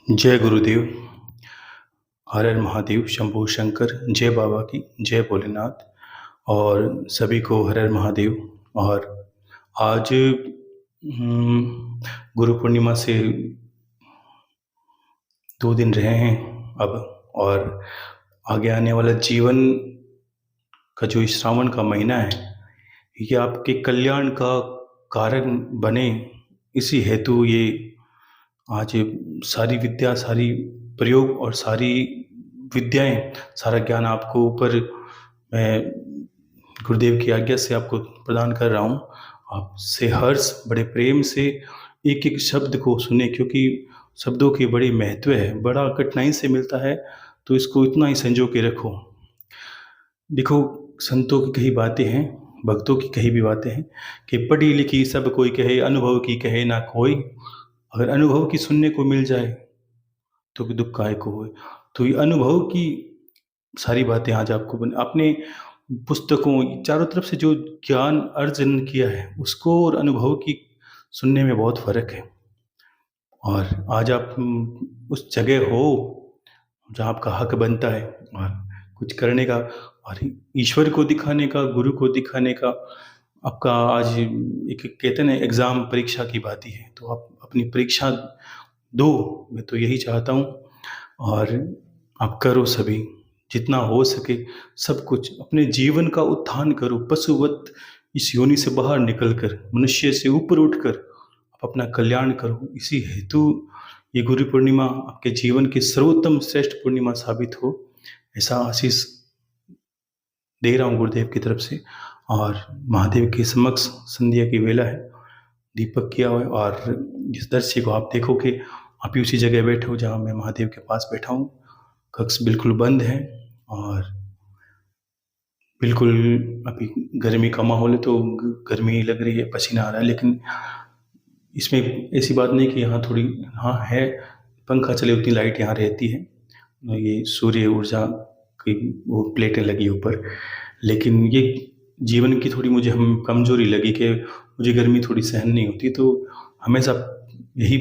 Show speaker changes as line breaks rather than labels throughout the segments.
जय गुरुदेव। हर हर महादेव, शंभू शंकर। जय बाबा की, जय भोलेनाथ। और सभी को हर हर महादेव। और आज गुरु पूर्णिमा से 2 दिन रहे हैं अब। और आगे आने वाला जीवन का जो श्रावण का महीना है, ये आपके कल्याण का कारण बने, इसी हेतु ये आज सारी विद्या, सारी प्रयोग और सारी विद्याएं, सारा ज्ञान आपको ऊपर मैं गुरुदेव की आज्ञा से आपको प्रदान कर रहा हूँ। आपसे हर्ष, बड़े प्रेम से एक एक शब्द को सुने, क्योंकि शब्दों की बड़ी महत्व है, बड़ा कठिनाई से मिलता है, तो इसको इतना ही संजो के रखो। देखो, संतों की कही बातें हैं, भक्तों की कही भी बातें हैं कि पढ़ी लिखी सब कोई कहे, अनुभव की कहे ना कोई। अगर अनुभव की सुनने को मिल जाए तो भी दुख काहे को होए। तो ये अनुभव की सारी बातें आज आपको अपने पुस्तकों, चारों तरफ से जो ज्ञान अर्जन किया है उसको और अनुभव की सुनने में बहुत फर्क है। और आज आप उस जगह हो जहाँ आपका हक बनता है और कुछ करने का, और ईश्वर को दिखाने का, गुरु को दिखाने का। आपका आज एक कहते हैं ना, एग्ज़ाम, परीक्षा की बात ही है, तो आप अपनी परीक्षा दो, मैं तो यही चाहता हूँ। और आप करो सभी, जितना हो सके सब कुछ, अपने जीवन का उत्थान करो। पशुवत इस योनि से बाहर निकलकर मनुष्य से ऊपर उठकर आप अपना कल्याण करो। इसी हेतु ये गुरु पूर्णिमा आपके जीवन की सर्वोत्तम श्रेष्ठ पूर्णिमा साबित हो, ऐसा आशीष दे रहा हूँ गुरुदेव की तरफ से। और महादेव के समक्ष संध्या की वेला है, दीपक किया हुआ है, और इस दृश्य को आप देखो कि आप ही उसी जगह बैठे हो जहाँ मैं महादेव के पास बैठा हूँ। कक्ष बिल्कुल बंद है और बिल्कुल अभी गर्मी का माहौल है, तो गर्मी लग रही है, पसीना आ रहा है। लेकिन इसमें ऐसी बात नहीं कि यहाँ थोड़ी, हाँ है, पंखा चले उतनी लाइट यहाँ रहती है, ये सूर्य ऊर्जा की वो प्लेटें लगी ऊपर। लेकिन ये जीवन की थोड़ी मुझे कमजोरी लगी कि मुझे गर्मी थोड़ी सहन नहीं होती। तो हमेशा यही,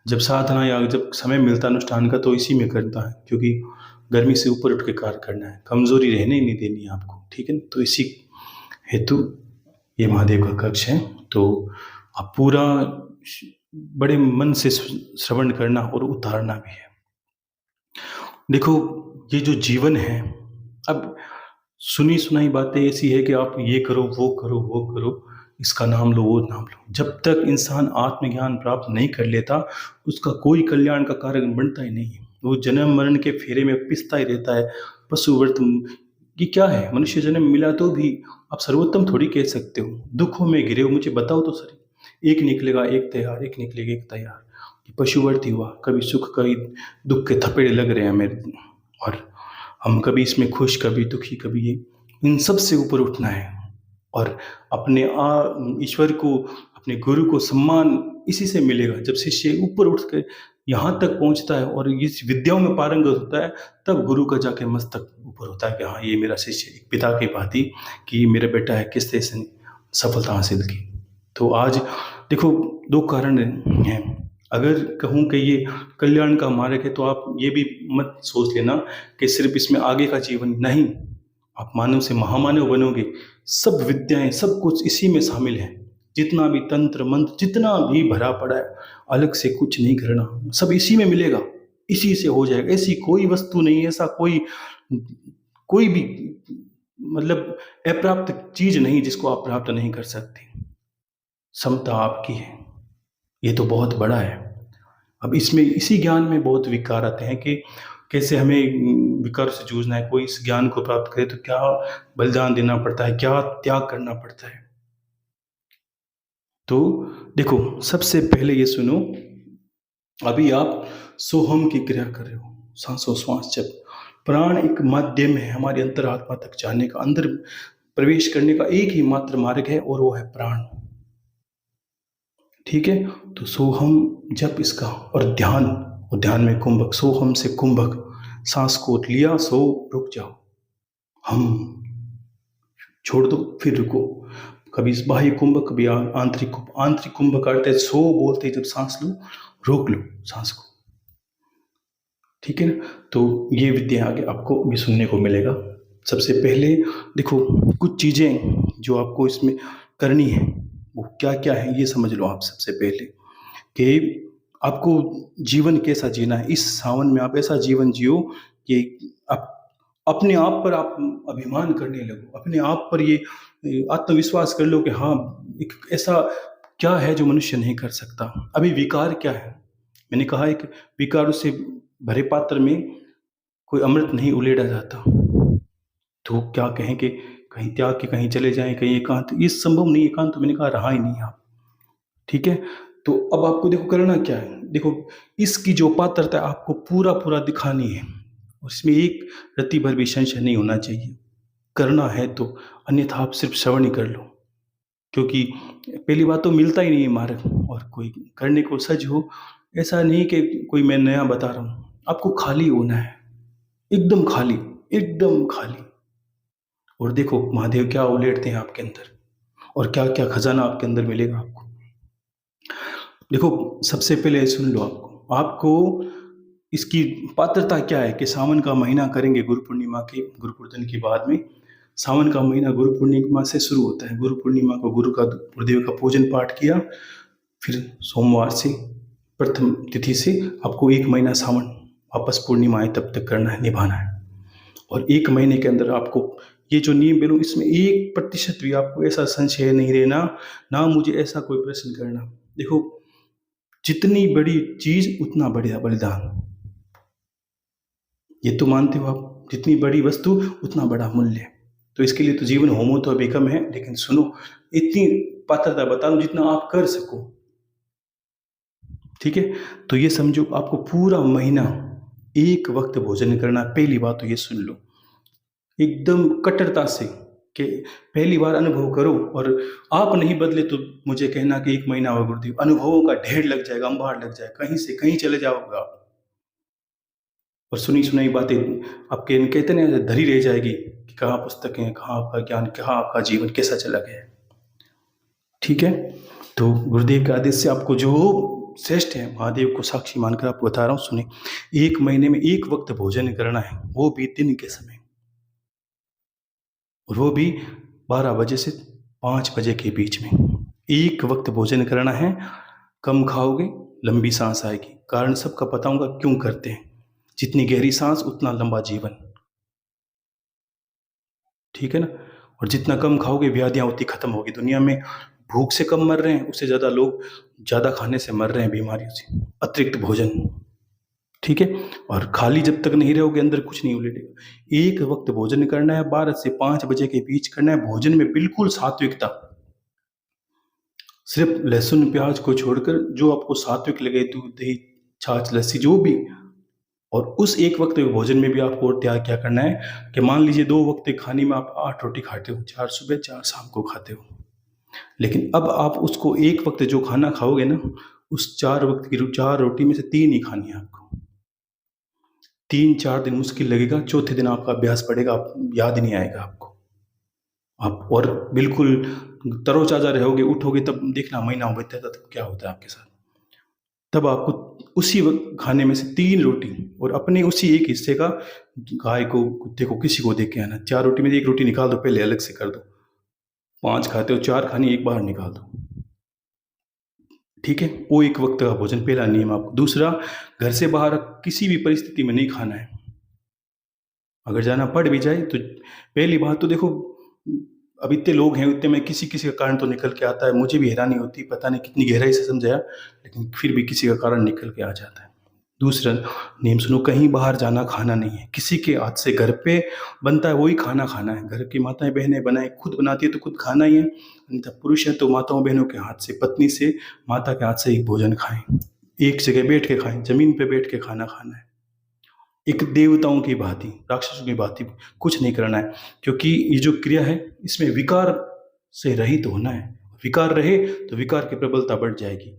जब साधना या जब समय मिलता अनुष्ठान का, तो इसी में करता है, क्योंकि गर्मी से ऊपर उठ के कार्य करना है, कमजोरी रहने ही नहीं देनी है आपको, ठीक है। तो इसी हेतु ये महादेव का कक्ष है, तो आप पूरा बड़े मन से श्रवण करना और उतारना भी है। देखो, ये जो जीवन है, अब सुनी सुनाई बातें ऐसी है कि आप ये करो, वो करो, वो करो, इसका नाम लो, वो नाम लो। जब तक इंसान आत्मज्ञान प्राप्त नहीं कर लेता, उसका कोई कल्याण का कारण बनता ही नहीं है। वो जन्म मरण के फेरे में पिसता ही रहता है। पशुव्रत, ये क्या है? मनुष्य जन्म मिला तो भी आप सर्वोत्तम थोड़ी कह सकते हो। दुखों में घिरे हो, मुझे बताओ तो सही। एक निकलेगा एक तैयार, एक निकलेगा एक तैयार। पशुवर्ती हुआ, कभी सुख कभी दुख के थपेड़े लग रहे हैं मेरे, और हम कभी इसमें खुश, कभी दुखी, कभी ये। इन सब से ऊपर उठना है और अपने ईश्वर को, अपने गुरु को सम्मान इसी से मिलेगा। जब शिष्य ऊपर उठ कर यहाँ तक पहुँचता है और इस विद्याओं में पारंगत होता है, तब गुरु का जाके मस्तक ऊपर होता है कि हाँ, ये मेरा शिष्य, एक पिता की भांति कि मेरा बेटा है, किस तरह से सफलता हासिल की। तो आज देखो, 2 कारण हैं। अगर कहूँ कि ये कल्याण का मार्ग है, तो आप ये भी मत सोच लेना कि सिर्फ इसमें आगे का जीवन नहीं, आप मानव से महामानव बनोगे। सब विद्याएं, सब कुछ इसी में शामिल है। जितना भी तंत्र मंत्र, जितना भी भरा पड़ा है, अलग से कुछ नहीं करना, सब इसी में मिलेगा, इसी से हो जाएगा। ऐसी कोई वस्तु नहीं, ऐसा कोई कोई भी मतलब अप्राप्त चीज नहीं जिसको आप प्राप्त नहीं कर सकते। क्षमता आपकी है, ये तो बहुत बड़ा है। अब इसमें, इसी ज्ञान में बहुत विकार आते हैं कि कैसे हमें विकार से जूझना है। कोई इस ज्ञान को प्राप्त करे तो क्या बलिदान देना पड़ता है, क्या त्याग करना पड़ता है। तो देखो, सबसे पहले ये सुनो, अभी आप सोहम की क्रिया कर रहे हो, सांसोश्वास जब। प्राण एक माध्यम है हमारे अंतरात्मा तक जाने का, अंदर प्रवेश करने का एक ही मात्र मार्ग है, और वो है प्राण, ठीक है। तो सोहम जब इसका, और ध्यान, और ध्यान में कुंभक, सोहम से कुंभक, सांस को लिया, सो रुक जाओ, हम छोड़ दो, फिर रुको। कभी बाह्य कुंभक, कभी आंतरिक कुंभक। आंतरिक कुंभक करते सो बोलते, जब सांस लो, रोक लो सांस को, ठीक है ना। तो ये विद्या आगे आपको भी सुनने को मिलेगा। सबसे पहले देखो, कुछ चीज़ें जो आपको इसमें करनी है वो क्या क्या है ये समझ लो आप सबसे पहले, कि आपको जीवन कैसा जीना है। इस सावन में आप ऐसा जीवन जियो कि आप अपने आप पर आप अभिमान करने लगो, अपने आप पर ये आत्मविश्वास कर लो कि हाँ, एक ऐसा क्या है जो मनुष्य नहीं कर सकता। अभी विकार क्या है, मैंने कहा है कि विकारों से भरे पात्र में कोई अमृत नहीं उलेड़ा जाता। तो क्या कहें कि कहीं त्याग के कहीं चले जाएं, कहीं एकांत, ये संभव नहीं। एकांत तो मैंने कहा रहा ही नहीं आप, ठीक है। तो अब आपको देखो करना क्या है, देखो इसकी जो पात्रता है आपको पूरा पूरा दिखानी है, और इसमें एक रत्ती भर भी संशय नहीं होना चाहिए। करना है तो, अन्यथा आप सिर्फ श्रवण ही कर लो, क्योंकि पहली बात तो मिलता ही नहीं है मार्ग, और कोई करने को सज हो, ऐसा नहीं कि कोई मैं नया बता रहा हूँ। आपको खाली होना है, एकदम खाली, एकदम खाली। और देखो महादेव क्या उलेटते हैं आपके अंदर, और क्या क्या खजाना आपके अंदर मिलेगा आपको। देखो सबसे पहले सुन लो, आपको इसकी पात्रता क्या है कि सावन का महीना करेंगे गुरु पूर्णिमा के, गुरु पूजन के बाद में। सावन का महीना गुरु पूर्णिमा से शुरू होता है। गुरु पूर्णिमा को गुरुदेव का पूजन पाठ किया, फिर सोमवार से प्रथम तिथि से आपको एक महीना सावन वापस पूर्णिमा आए तब तक करना है, निभाना है। और एक महीने के अंदर आपको ये जो नियम बोलूँ, इसमें 1% भी आपको ऐसा संशय नहीं रहना, ना मुझे ऐसा कोई प्रश्न करना। देखो जितनी बड़ी चीज उतना बड़ा बलिदान, ये तो मानते हो आप, जितनी बड़ी वस्तु उतना बड़ा मूल्य। तो इसके लिए तो जीवन होमो तो अभी कम है, लेकिन सुनो, इतनी पात्रता बता दूं जितना आप कर सको, ठीक है। तो ये समझो आपको पूरा महीना एक वक्त भोजन करना। पहली बात तो ये सुन लो एकदम कट्टरता से, कि पहली बार अनुभव करो, और आप नहीं बदले तो मुझे कहना कि एक महीना हुआ गुरुदेव, अनुभवों का ढेर लग जाएगा, अंबार लग जाएगा, कहीं से कहीं चले जाओगे आप, और सुनी सुनाई बातें आपके कहते ना धरी रह जाएगी कि कहाँ पुस्तकें, कहाँ आपका ज्ञान, कहाँ आपका जीवन कैसा चला गया है, ठीक है। तो गुरुदेव के आदेश से आपको जो श्रेष्ठ है, महादेव को साक्षी मानकर आपको बता रहा हूँ, सुने। एक महीने में एक वक्त भोजन करना है, वो भी दिन के समय, और वो भी 12 बजे से 5 बजे के बीच में एक वक्त भोजन करना है। कम खाओगे लंबी सांस आएगी। कारण सबका पता होगा क्यों करते हैं, जितनी गहरी सांस उतना लंबा जीवन, ठीक है ना। और जितना कम खाओगे व्याधियां उतनी खत्म होगी। दुनिया में भूख से कम मर रहे हैं, उससे ज़्यादा लोग ज़्यादा खाने से मर रहे हैं, बीमारियों से, अतिरिक्त भोजन, ठीक है। और खाली जब तक नहीं रहोगे अंदर कुछ नहीं उलेटेगा। एक वक्त भोजन करना है, 12 से 5 बजे के बीच करना है। भोजन में बिल्कुल सात्विकता, सिर्फ लहसुन प्याज को छोड़कर जो आपको सात्विक लगे, दूध दही छाछ लस्सी जो भी। और उस एक वक्त के भोजन में भी आपको और त्याग क्या करना है, कि मान लीजिए 2 वक्त के खाने में आप 8 रोटी खाते हो, 4 सुबह 4 शाम को खाते हो, लेकिन अब आप उसको एक वक्त जो खाना खाओगे ना, उस 4 वक्त की 4 रोटी में से 3 ही खानी है आपको। 3-4 दिन मुश्किल लगेगा, चौथे दिन आपका अभ्यास पड़ेगा, आप याद ही नहीं आएगा आपको। आप और बिल्कुल तरोताजा रहोगे, उठोगे तब देखना महीना बीतता है तब क्या होता है आपके साथ। तब आपको उसी वक्त खाने में से 3 रोटी, और अपने उसी एक हिस्से का गाय को, कुत्ते को, किसी को दे के आना। 4 रोटी में से 1 रोटी निकाल दो, पहले अलग से कर दो। 5 खाते हो, 4 खानी, 1 बाहर निकाल दो, ठीक है। वो एक वक्त का भोजन, पहला नियम आपको। दूसरा, घर से बाहर किसी भी परिस्थिति में नहीं खाना है। अगर जाना पड़ भी जाए तो पहली बात तो देखो, अब इतने लोग हैं, उतने में किसी किसी का कारण तो निकल के आता है। मुझे भी हैरानी होती है, पता नहीं कितनी गहराई से समझाया, लेकिन फिर भी किसी का कारण निकल के आ जाता है। दूसरा नियम सुनो, कहीं बाहर जाना खाना नहीं है। किसी के हाथ से घर पे बनता है वही खाना खाना है। घर की माताएं बहनें बनाए, खुद बनाती है तो खुद खाना ही है। अन्यथा पुरुष है तो माताओं बहनों के हाथ से, पत्नी से, माता के हाथ से ही भोजन खाएं। एक जगह बैठ के खाएं, जमीन पे बैठ के खाना खाना है। एक देवताओं की भांति, राक्षसों की भांति कुछ नहीं करना है, क्योंकि ये जो क्रिया है इसमें विकार से रहित होना है। विकार रहे तो विकार की प्रबलता बढ़ जाएगी,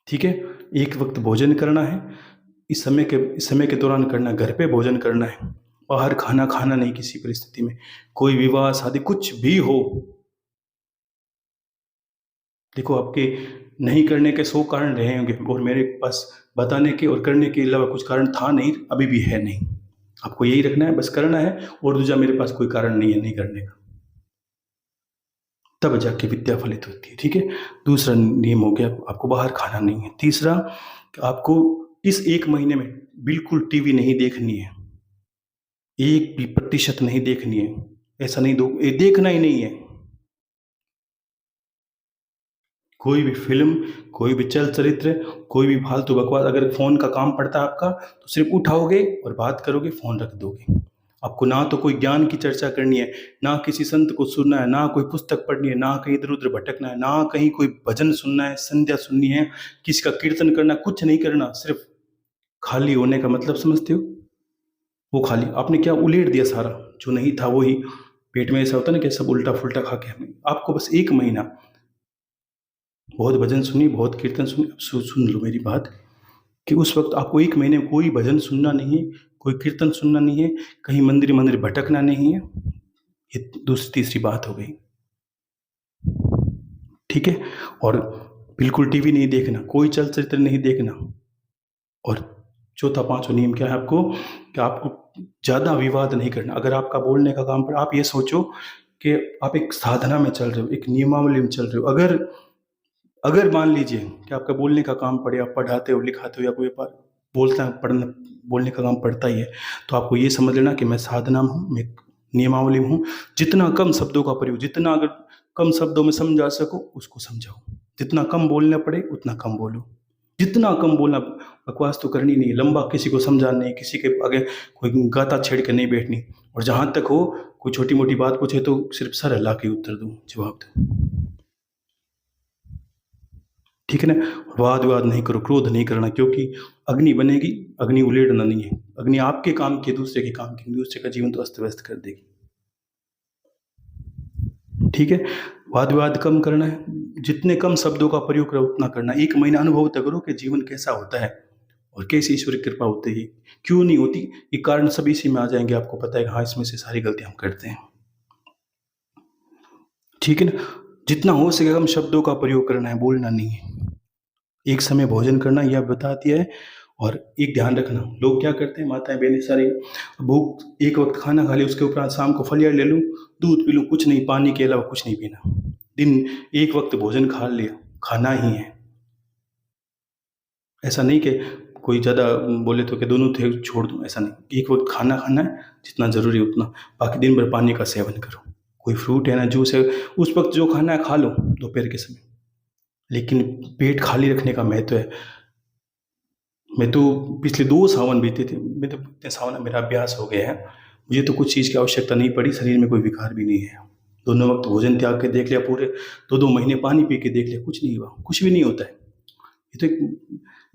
ठीक है। एक वक्त भोजन करना है, इस समय के दौरान करना, घर पे भोजन करना है, बाहर खाना खाना नहीं किसी परिस्थिति में। कोई विवाह शादी कुछ भी हो, देखो आपके नहीं करने के 100 कारण रहे होंगे और मेरे पास बताने के और करने के अलावा कुछ कारण था नहीं, अभी भी है नहीं। आपको यही रखना है, बस करना है, और दूसरा मेरे पास कोई कारण नहीं है नहीं करने का, तब जाके विद्या फलित होती है। ठीक है, दूसरा नियम हो गया, आपको बाहर खाना नहीं है। तीसरा, आपको इस 1 महीने में बिल्कुल टीवी नहीं देखनी है, 1% नहीं देखनी है। ऐसा नहीं, ये देखना ही नहीं है। कोई भी फिल्म, कोई भी चलचित्र, कोई भी फालतू बकवास, अगर फ़ोन का काम पड़ता है आपका, तो सिर्फ उठाओगे और बात करोगे, फ़ोन रख दोगे। आपको ना तो कोई ज्ञान की चर्चा करनी है, ना किसी संत को सुनना है, ना कोई पुस्तक पढ़नी है, ना कहीं इधर-उधर भटकना है, ना कहीं कोई भजन सुनना है, संध्या सुननी है, किसी का कीर्तन करना, कुछ नहीं करना। सिर्फ खाली होने का मतलब समझते हो? वो खाली आपने क्या उलेट दिया सारा, जो नहीं था वो ही। पेट में ऐसा होता है ना कि सब उल्टा-फुल्टा खा के हमें, आपको बस 1 महीना बहुत भजन सुनिए, बहुत कीर्तन सुनिए। सुन लो मेरी बात, कि उस वक़्त आपको 1 महीने में कोई भजन सुनना नहीं है, कोई कीर्तन सुनना नहीं है, कहीं मंदिर-मंदिर भटकना नहीं है। ये दूसरी तीसरी बात हो गई। ठीक है? और बिल्कुल टीवी नहीं देखना, कोई चलचित्र नहीं देखना। और चौथा, पाँचवाँ नियम क्या है आपको, कि आपको ज़्यादा विवाद नहीं करना। अगर आपका बोलने का काम पड़ा, आप ये सोचो कि आप एक साधना में चल रहे हो, एक नियमावली में चल रहे हो। अगर अगर मान लीजिए कि आपका बोलने का काम पड़े, आप पढ़ाते हो, लिखाते हो, या कोई बात बोलता है, पढ़ना बोलने का काम पड़ता ही है, तो आपको ये समझ लेना कि मैं साधना में हूँ, मैं एक नियमावली में हूँ। जितना कम शब्दों का प्रयोग, जितना अगर कम शब्दों में समझा सको उसको समझाओ। जितना कम बोलना पड़े उतना कम बोलो। जितना कम बोलना, बकवास तो करनी नहीं, लंबा किसी को समझाना नहीं, किसी के आगे कोई गाता छेड़ के नहीं बैठनी। और जहाँ तक हो, कोई छोटी-मोटी बात पूछे तो सिर्फ सर हिला के उत्तर दो, जवाब दो। ठीक है ना? वाद-विवाद नहीं करो, क्रोध नहीं करना, क्योंकि अग्नि बनेगी, अग्नि उलेड़ना नहीं है। अग्नि आपके काम की है, दूसरे के काम की, दूसरे का जीवन तो अस्त-व्यस्त कर देगी। ठीक है? वाद-विवाद कम करना है, जितने कम शब्दों का प्रयोग करो उतना करना। 1 महीना अनुभव तक करो कि जीवन कैसा होता है और कैसे ईश्वर की कृपा होती है, क्यों नहीं होती। ये कारण सब इसी में आ जाएँगे, आपको पता है कि हाँ, इसमें से सारी गलतियाँ हम करते हैं। ठीक है ना? जितना हो सके कम शब्दों का प्रयोग करना है, बोलना नहीं है। एक समय भोजन करना यह बता दिया है। और एक ध्यान रखना, लोग क्या करते हैं, माताएँ बहनें सारी, भूख, एक वक्त खाना खा लिया, उसके उपरांत शाम को फलियाँ ले लूँ, दूध पी लूँ, कुछ नहीं, पानी के अलावा कुछ नहीं पीना। दिन एक वक्त भोजन खा लिया, खाना ही है। ऐसा नहीं कि कोई ज़्यादा बोले तो कि दोनों थे छोड़ दूँ, ऐसा नहीं। एक वक्त खाना खाना है, जितना ज़रूरी है उतना, बाकी दिन भर पानी का सेवन करो। कोई फ्रूट है ना, जूस है, उस वक्त जो खाना है खा लो दोपहर के समय, लेकिन पेट खाली रखने का महत्व है। मैं तो पिछले 2 सावन बीते थे, मैं तो इतने सावन मेरा अभ्यास हो गया है, मुझे तो कुछ चीज़ की आवश्यकता नहीं पड़ी, शरीर में कोई विकार भी नहीं है। दोनों वक्त भोजन त्याग के देख लिया, पूरे 2-2 महीने पानी पी के देख लिया, कुछ नहीं हुआ, कुछ भी नहीं होता है। ये तो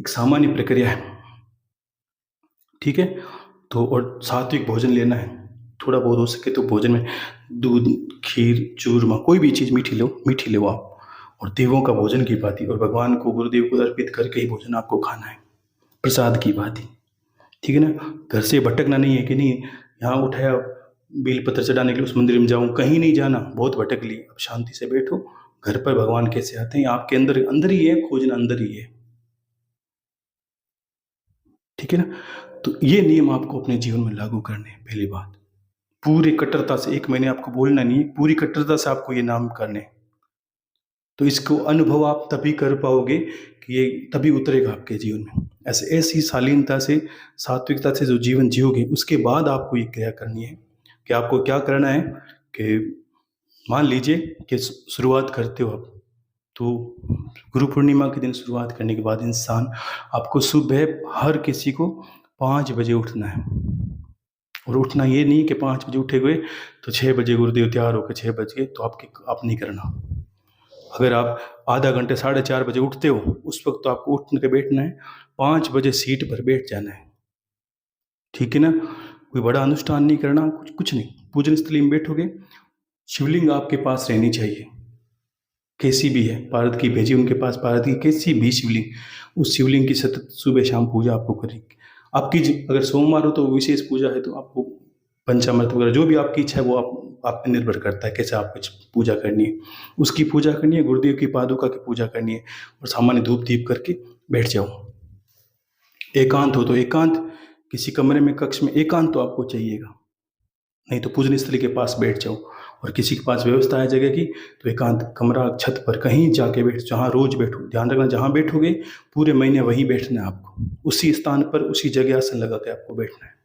एक सामान्य प्रक्रिया है। ठीक है? तो और सात्विक भोजन लेना है, थोड़ा बहुत हो सके तो भोजन में दूध, खीर, चूरमा, कोई भी चीज़ मीठी लो आप। और देवों का भोजन की भाँति, और भगवान को, गुरुदेव को अर्पित करके ही भोजन आपको खाना है, प्रसाद की भाँति। ठीक है ना? घर से भटकना नहीं है कि नहीं, यहाँ उठाया बेलपत्र चढ़ाने के लिए उस मंदिर में जाऊँ, कहीं नहीं जाना, बहुत भटक लिए, अब शांति से बैठो। घर पर भगवान कैसे आते हैं, आपके अंदर अंदर ही है, खोजना अंदर ही है। ठीक है ना? तो ये नियम आपको अपने जीवन में लागू करने हैं। पहली बात, पूरी कट्टरता से 1 महीने आपको बोलना नहीं है, पूरी कट्टरता से आपको ये नाम करने हैं। तो इसको अनुभव आप तभी कर पाओगे कि ये तभी उतरेगा आपके जीवन में। ऐसी शालीनता से, सात्विकता से जो जीवन जियोगे, उसके बाद आपको ये क्रिया करनी है। कि आपको क्या करना है, कि मान लीजिए कि शुरुआत करते हो आप, तो गुरु पूर्णिमा के दिन शुरुआत करने के बाद इंसान, आपको सुबह हर किसी को 5 बजे उठना है। और उठना ये नहीं कि 5 बजे उठे हुए तो 6 बजे गुरुदेव तैयार होकर 6 बज गए, तो आप नहीं करना। अगर आप आधा घंटे 4:30 बजे उठते हो, उस वक्त तो आपको उठ के बैठना है, 5 बजे सीट पर बैठ जाना है। ठीक है ना? कोई बड़ा अनुष्ठान नहीं करना, कुछ नहीं। पूजन स्थली में बैठोगे, शिवलिंग आपके पास रहनी चाहिए, कैसी भी है, भारत की भेजी उनके पास, भारत की कैसी भी शिवलिंग, उस शिवलिंग की सतत सुबह शाम पूजा आपको करनी। आपकी अगर सोमवार हो तो विशेष पूजा है, तो आपको पंचामृत वगैरह जो भी आपकी इच्छा है वो आप पे निर्भर करता है कैसे आपको पूजा करनी है। उसकी पूजा करनी है, गुरुदेव की पादुका की पूजा करनी है और सामान्य धूप दीप करके बैठ जाओ। एकांत हो तो एकांत, किसी कमरे में कक्ष में एकांत तो आपको चाहिएगा, नहीं तो पूजन स्थली के पास बैठ जाओ। और किसी के पास व्यवस्था है जगह की तो एकांत कमरा छत पर कहीं जाके बैठ, जहाँ रोज बैठो। ध्यान रखना जहाँ बैठोगे पूरे महीने वहीं बैठना है आपको, उसी स्थान पर उसी जगह आसन लगा के आपको बैठना है।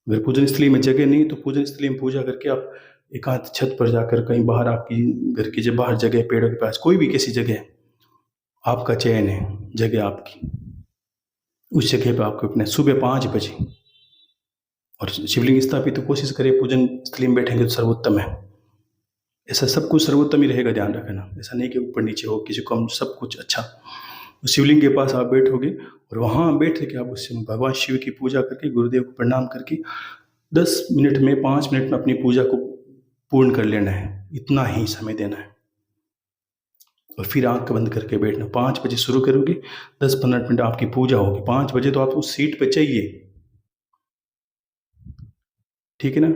अगर पूजन स्थली में जगह नहीं तो पूजन स्थली में पूजा करके आप एकांत छत पर जाकर कहीं बाहर, आपकी घर की जब बाहर जगह, पेड़ों के पास, कोई भी कैसी जगह आपका चयन है जगह आपकी, उस जगह पर आपको अपने सुबह 5 बजे और शिवलिंग स्थापित तो कोशिश करें पूजन स्थली में बैठेंगे तो सर्वोत्तम है। ऐसा सब कुछ सर्वोत्तम ही रहेगा, ध्यान रखना। ऐसा नहीं कि ऊपर नीचे हो, किसी को कम, सब कुछ अच्छा। तो शिवलिंग के पास आप बैठोगे और वहाँ बैठ के आप उससे भगवान शिव की पूजा करके, गुरुदेव को प्रणाम करके 10 मिनट में, 5 मिनट में अपनी पूजा को पूर्ण कर लेना है। इतना ही समय देना है और फिर आंख बंद करके बैठना। 5 बजे शुरू करोगे, 10-15 मिनट आपकी पूजा होगी। 5 बजे तो आप उस सीट पे चाहिए, ठीक है ना।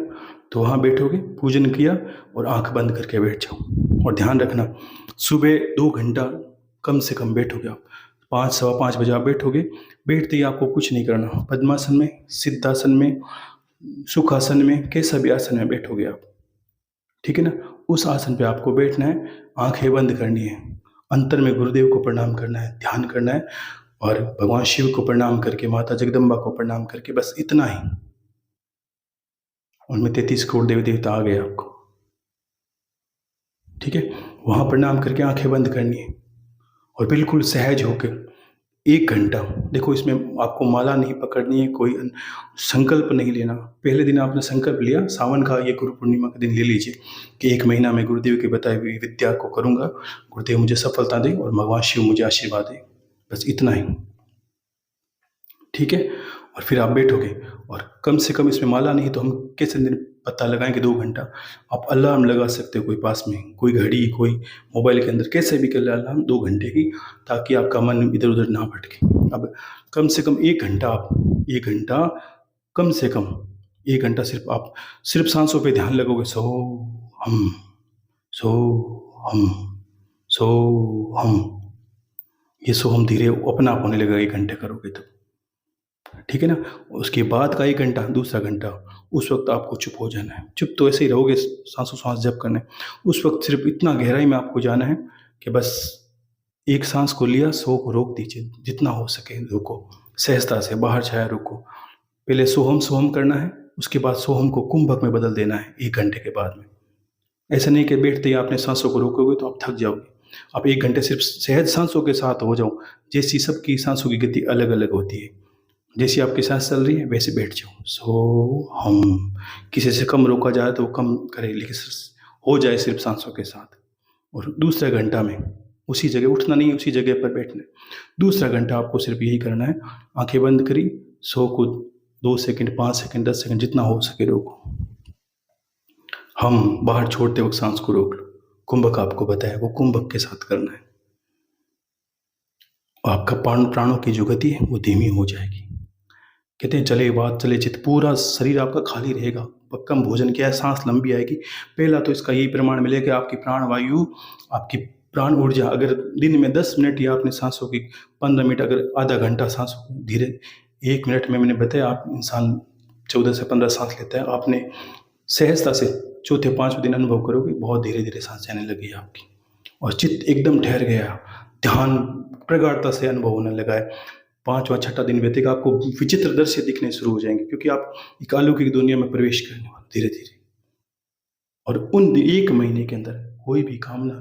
तो वहाँ बैठोगे, पूजन किया और आंख बंद करके बैठ जाओ। और ध्यान रखना सुबह 2 घंटा कम से कम बैठोगे आप। 5, सवा 5 बजे आप बैठोगे। बैठते ही आपको कुछ नहीं करना, पद्मासन में, सिद्धासन में, सुखासन में, कैसा भी आसन में बैठोगे आप, ठीक है ना। उस आसन पे आपको बैठना है, आंखें बंद करनी है, अंतर में गुरुदेव को प्रणाम करना है, ध्यान करना है और भगवान शिव को प्रणाम करके, माता जगदम्बा को प्रणाम करके, बस इतना ही। उनमें 33 करोड़ देवी देवता आ गए आपको, ठीक है। वहाँ प्रणाम करके आंखें बंद करनी है और बिल्कुल सहज होकर 1 घंटा, देखो इसमें आपको माला नहीं पकड़नी है, कोई संकल्प नहीं लेना। पहले दिन आपने संकल्प लिया, सावन का ये गुरु पूर्णिमा का दिन ले लीजिए कि 1 महीना मैं गुरुदेव की बताई हुई विद्या को करूँगा, गुरुदेव मुझे सफलता दे और भगवान शिव मुझे आशीर्वाद दे, बस इतना ही, ठीक है। और फिर आप बैठोगे और कम से कम, इसमें माला नहीं तो हम कैसे दिन पता लगाएंगे 2 घंटा। आप अलार्म लगा सकते हो, कोई पास में कोई घड़ी, कोई मोबाइल के अंदर, कैसे भी कर ले अलार्म 2 घंटे की, ताकि आपका मन इधर उधर ना भटके। अब कम से कम 1 घंटा, आप 1 घंटा, कम से कम 1 घंटा सिर्फ आप सिर्फ सांसों पे ध्यान लगोगे। सो हम, सो हम, सो हम, ये सो हम धीरे अपना आप होने लगेगा 1 घंटे करोगे तो, ठीक है ना। उसके बाद का 1 घंटा, दूसरा घंटा, उस वक्त आपको चुप हो जाना है। चुप तो ऐसे ही रहोगे, सांसों सांस जप करना है। उस वक्त सिर्फ इतना गहराई में आपको जाना है कि बस एक सांस को लिया, 100 को रोक दीजिए, जितना हो सके रोको, सहजता से बाहर छाया रोको। पहले सोहम सोहम करना है, उसके बाद सोहम को कुंभक में बदल देना है 1 घंटे के बाद में। ऐसा नहीं कि बैठते ही आपने सांसों को रोकोगे तो आप थक जाओगे। आप 1 घंटे सिर्फ सहज सांसों के साथ हो जाओ, जैसी सबकी सांसों की गति अलग अलग होती है, जैसी आपकी सांस चल रही है वैसे बैठ जाओ। सो हम, किसी से कम रोका जाए तो वो कम करे, लेकिन हो जाए सिर्फ सांसों के साथ। और दूसरे घंटा में उसी जगह उठना नहीं, उसी जगह पर बैठना है। दूसरा घंटा आपको सिर्फ यही करना है, आंखें बंद करी, 100 को 2 सेकंड, 5 सेकंड, 10 सेकंड, जितना हो सके रोको। हम बाहर छोड़ते वक्त सांस को रोक लो। कुंभक आपको बताया, वो कुंभक के साथ करना है। आपका प्राणों की जो गति है वो धीमी हो जाएगी। कहते हैं चले बात चले चित, पूरा शरीर आपका खाली रहेगा, कम भोजन किया है, सांस लंबी आएगी। पहला तो इसका यही प्रमाण मिलेगा कि आपकी प्राण वायु, आपकी प्राण ऊर्जा, अगर दिन में 10 मिनट या आपने सांसों की 15 मिनट, अगर आधा घंटा सांसों को धीरे, 1 मिनट में मैंने बताया, आप इंसान 14 से 15 सांस लेता है, आपने सहजता से चौथे 5वें दिन अनुभव करोगे, बहुत धीरे धीरे सांस जाने लगी आपकी और चित्त एकदम ठहर गया, ध्यान प्रगाढ़ता से अनुभव होने लगा है। 5वां 6ठा दिन बीतेगा, आपको विचित्र दृश्य दिखने शुरू हो जाएंगे, क्योंकि आप एक अलौकिक दुनिया में प्रवेश करने वाले धीरे धीरे। और उन 1 महीने के अंदर कोई भी कामना,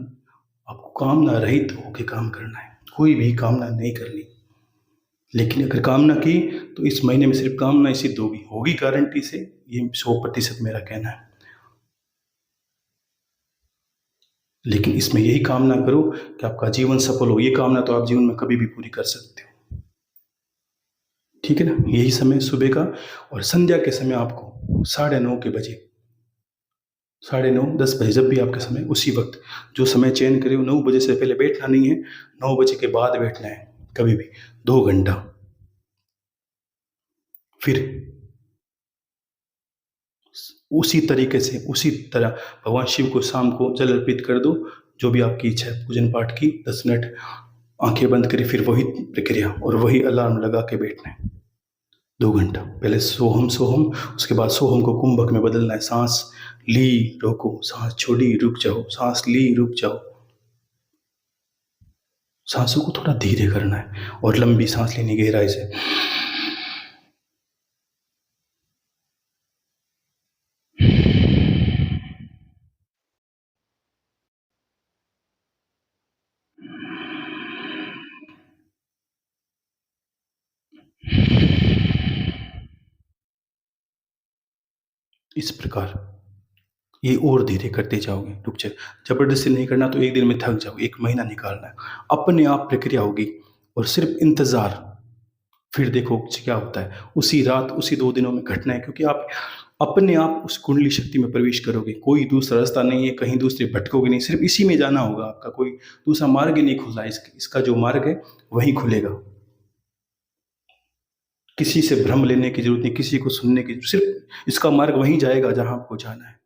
आपको कामना रहित होकर काम करना है, कोई भी कामना नहीं करनी। लेकिन अगर कामना की तो इस महीने में सिर्फ कामना सिद्ध होगी गारंटी से, ये 100% मेरा कहना है। लेकिन इसमें यही कामना करो कि आपका जीवन सफल हो। ये कामना तो आप जीवन में कभी भी पूरी कर सकते हो, ठीक है ना। यही समय सुबह का, और संध्या के समय आपको 9:30 बजे, 9:30, 10 बजे, जब भी आपका समय, उसी वक्त जो समय चयन करे, 9 बजे से पहले बैठना नहीं है, 9 बजे के बाद बैठना है कभी भी, 2 घंटा। फिर उसी तरीके से, उसी तरह भगवान शिव को शाम को जल अर्पित कर दो, जो भी आपकी इच्छा है पूजन पाठ की, 10 मिनट आंखें बंद करी, फिर वही प्रक्रिया और वही अलार्म लगा के बैठना है 2 घंटा। पहले सोहम सोहम, उसके बाद सोहम को कुंभक में बदलना है। सांस ली रोको, सांस छोड़ी रुक जाओ, सांस ली रुक जाओ। सांसों को थोड़ा धीरे करना है और लंबी सांस लेनी गहराई से। इस प्रकार ये और धीरे करते जाओगे, रुक जाए, जबरदस्ती नहीं करना, तो एक दिन में थक जाओ, 1 महीना निकालना है, अपने आप प्रक्रिया होगी और सिर्फ इंतजार, फिर देखो क्या होता है। उसी रात उसी 2 दिनों में घटना है, क्योंकि आप अपने आप उस कुंडली शक्ति में प्रवेश करोगे, कोई दूसरा रास्ता नहीं है, कहीं दूसरे भटकोगे नहीं, सिर्फ इसी में जाना होगा आपका, कोई दूसरा मार्ग ही नहीं खुला, इसका जो मार्ग है वही खुलेगा। किसी से भ्रम लेने की जरूरत नहीं, किसी को सुनने की, सिर्फ इसका मार्ग वहीं जाएगा जहां आपको जाना है।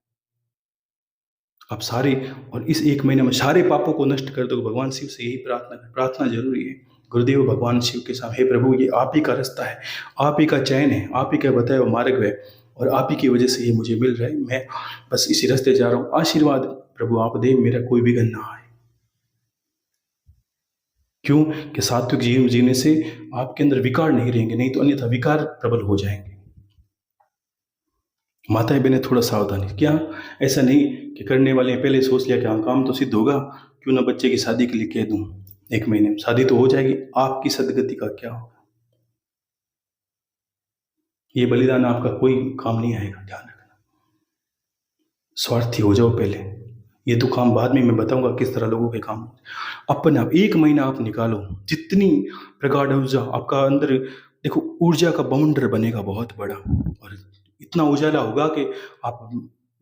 आप सारे, और इस 1 महीने में सारे पापों को नष्ट कर दो। भगवान शिव से यही प्रार्थना जरूरी है। गुरुदेव भगवान शिव के साथ, हे प्रभु, ये आप ही का रास्ता है, आप ही का चयन है, आप ही का बताया हुआ मार्ग है, और आप ही की वजह से ये मुझे मिल रहा है, मैं बस इसी रास्ते जा रहा हूँ, आशीर्वाद प्रभु आप दे, मेरा कोई विघ्न ना आए। क्यों कि सात्विक जीवन जीने से आपके अंदर विकार नहीं रहेंगे, नहीं तो अन्यथा विकार प्रबल हो जाएंगे। माताएं बहनें थोड़ा सावधानी, क्या ऐसा नहीं कि करने वाले पहले सोच लिया कि हाँ काम तो सिद्ध होगा, क्यों ना बच्चे की शादी के लिए कह दूं, 1 महीने में शादी तो हो जाएगी, आपकी सदगति का क्या होगा। ये बलिदान आपका कोई काम नहीं आएगा, ध्यान रखना। स्वार्थी हो जाओ पहले, ये तो काम बाद में मैं बताऊंगा किस तरह लोगों के काम। अपने आप 1 महीना आप निकालो, जितनी प्रगाढ़ ऊर्जा आपका अंदर, देखो ऊर्जा का बाउंडर बनेगा बहुत बड़ा, और इतना उजाला होगा कि आप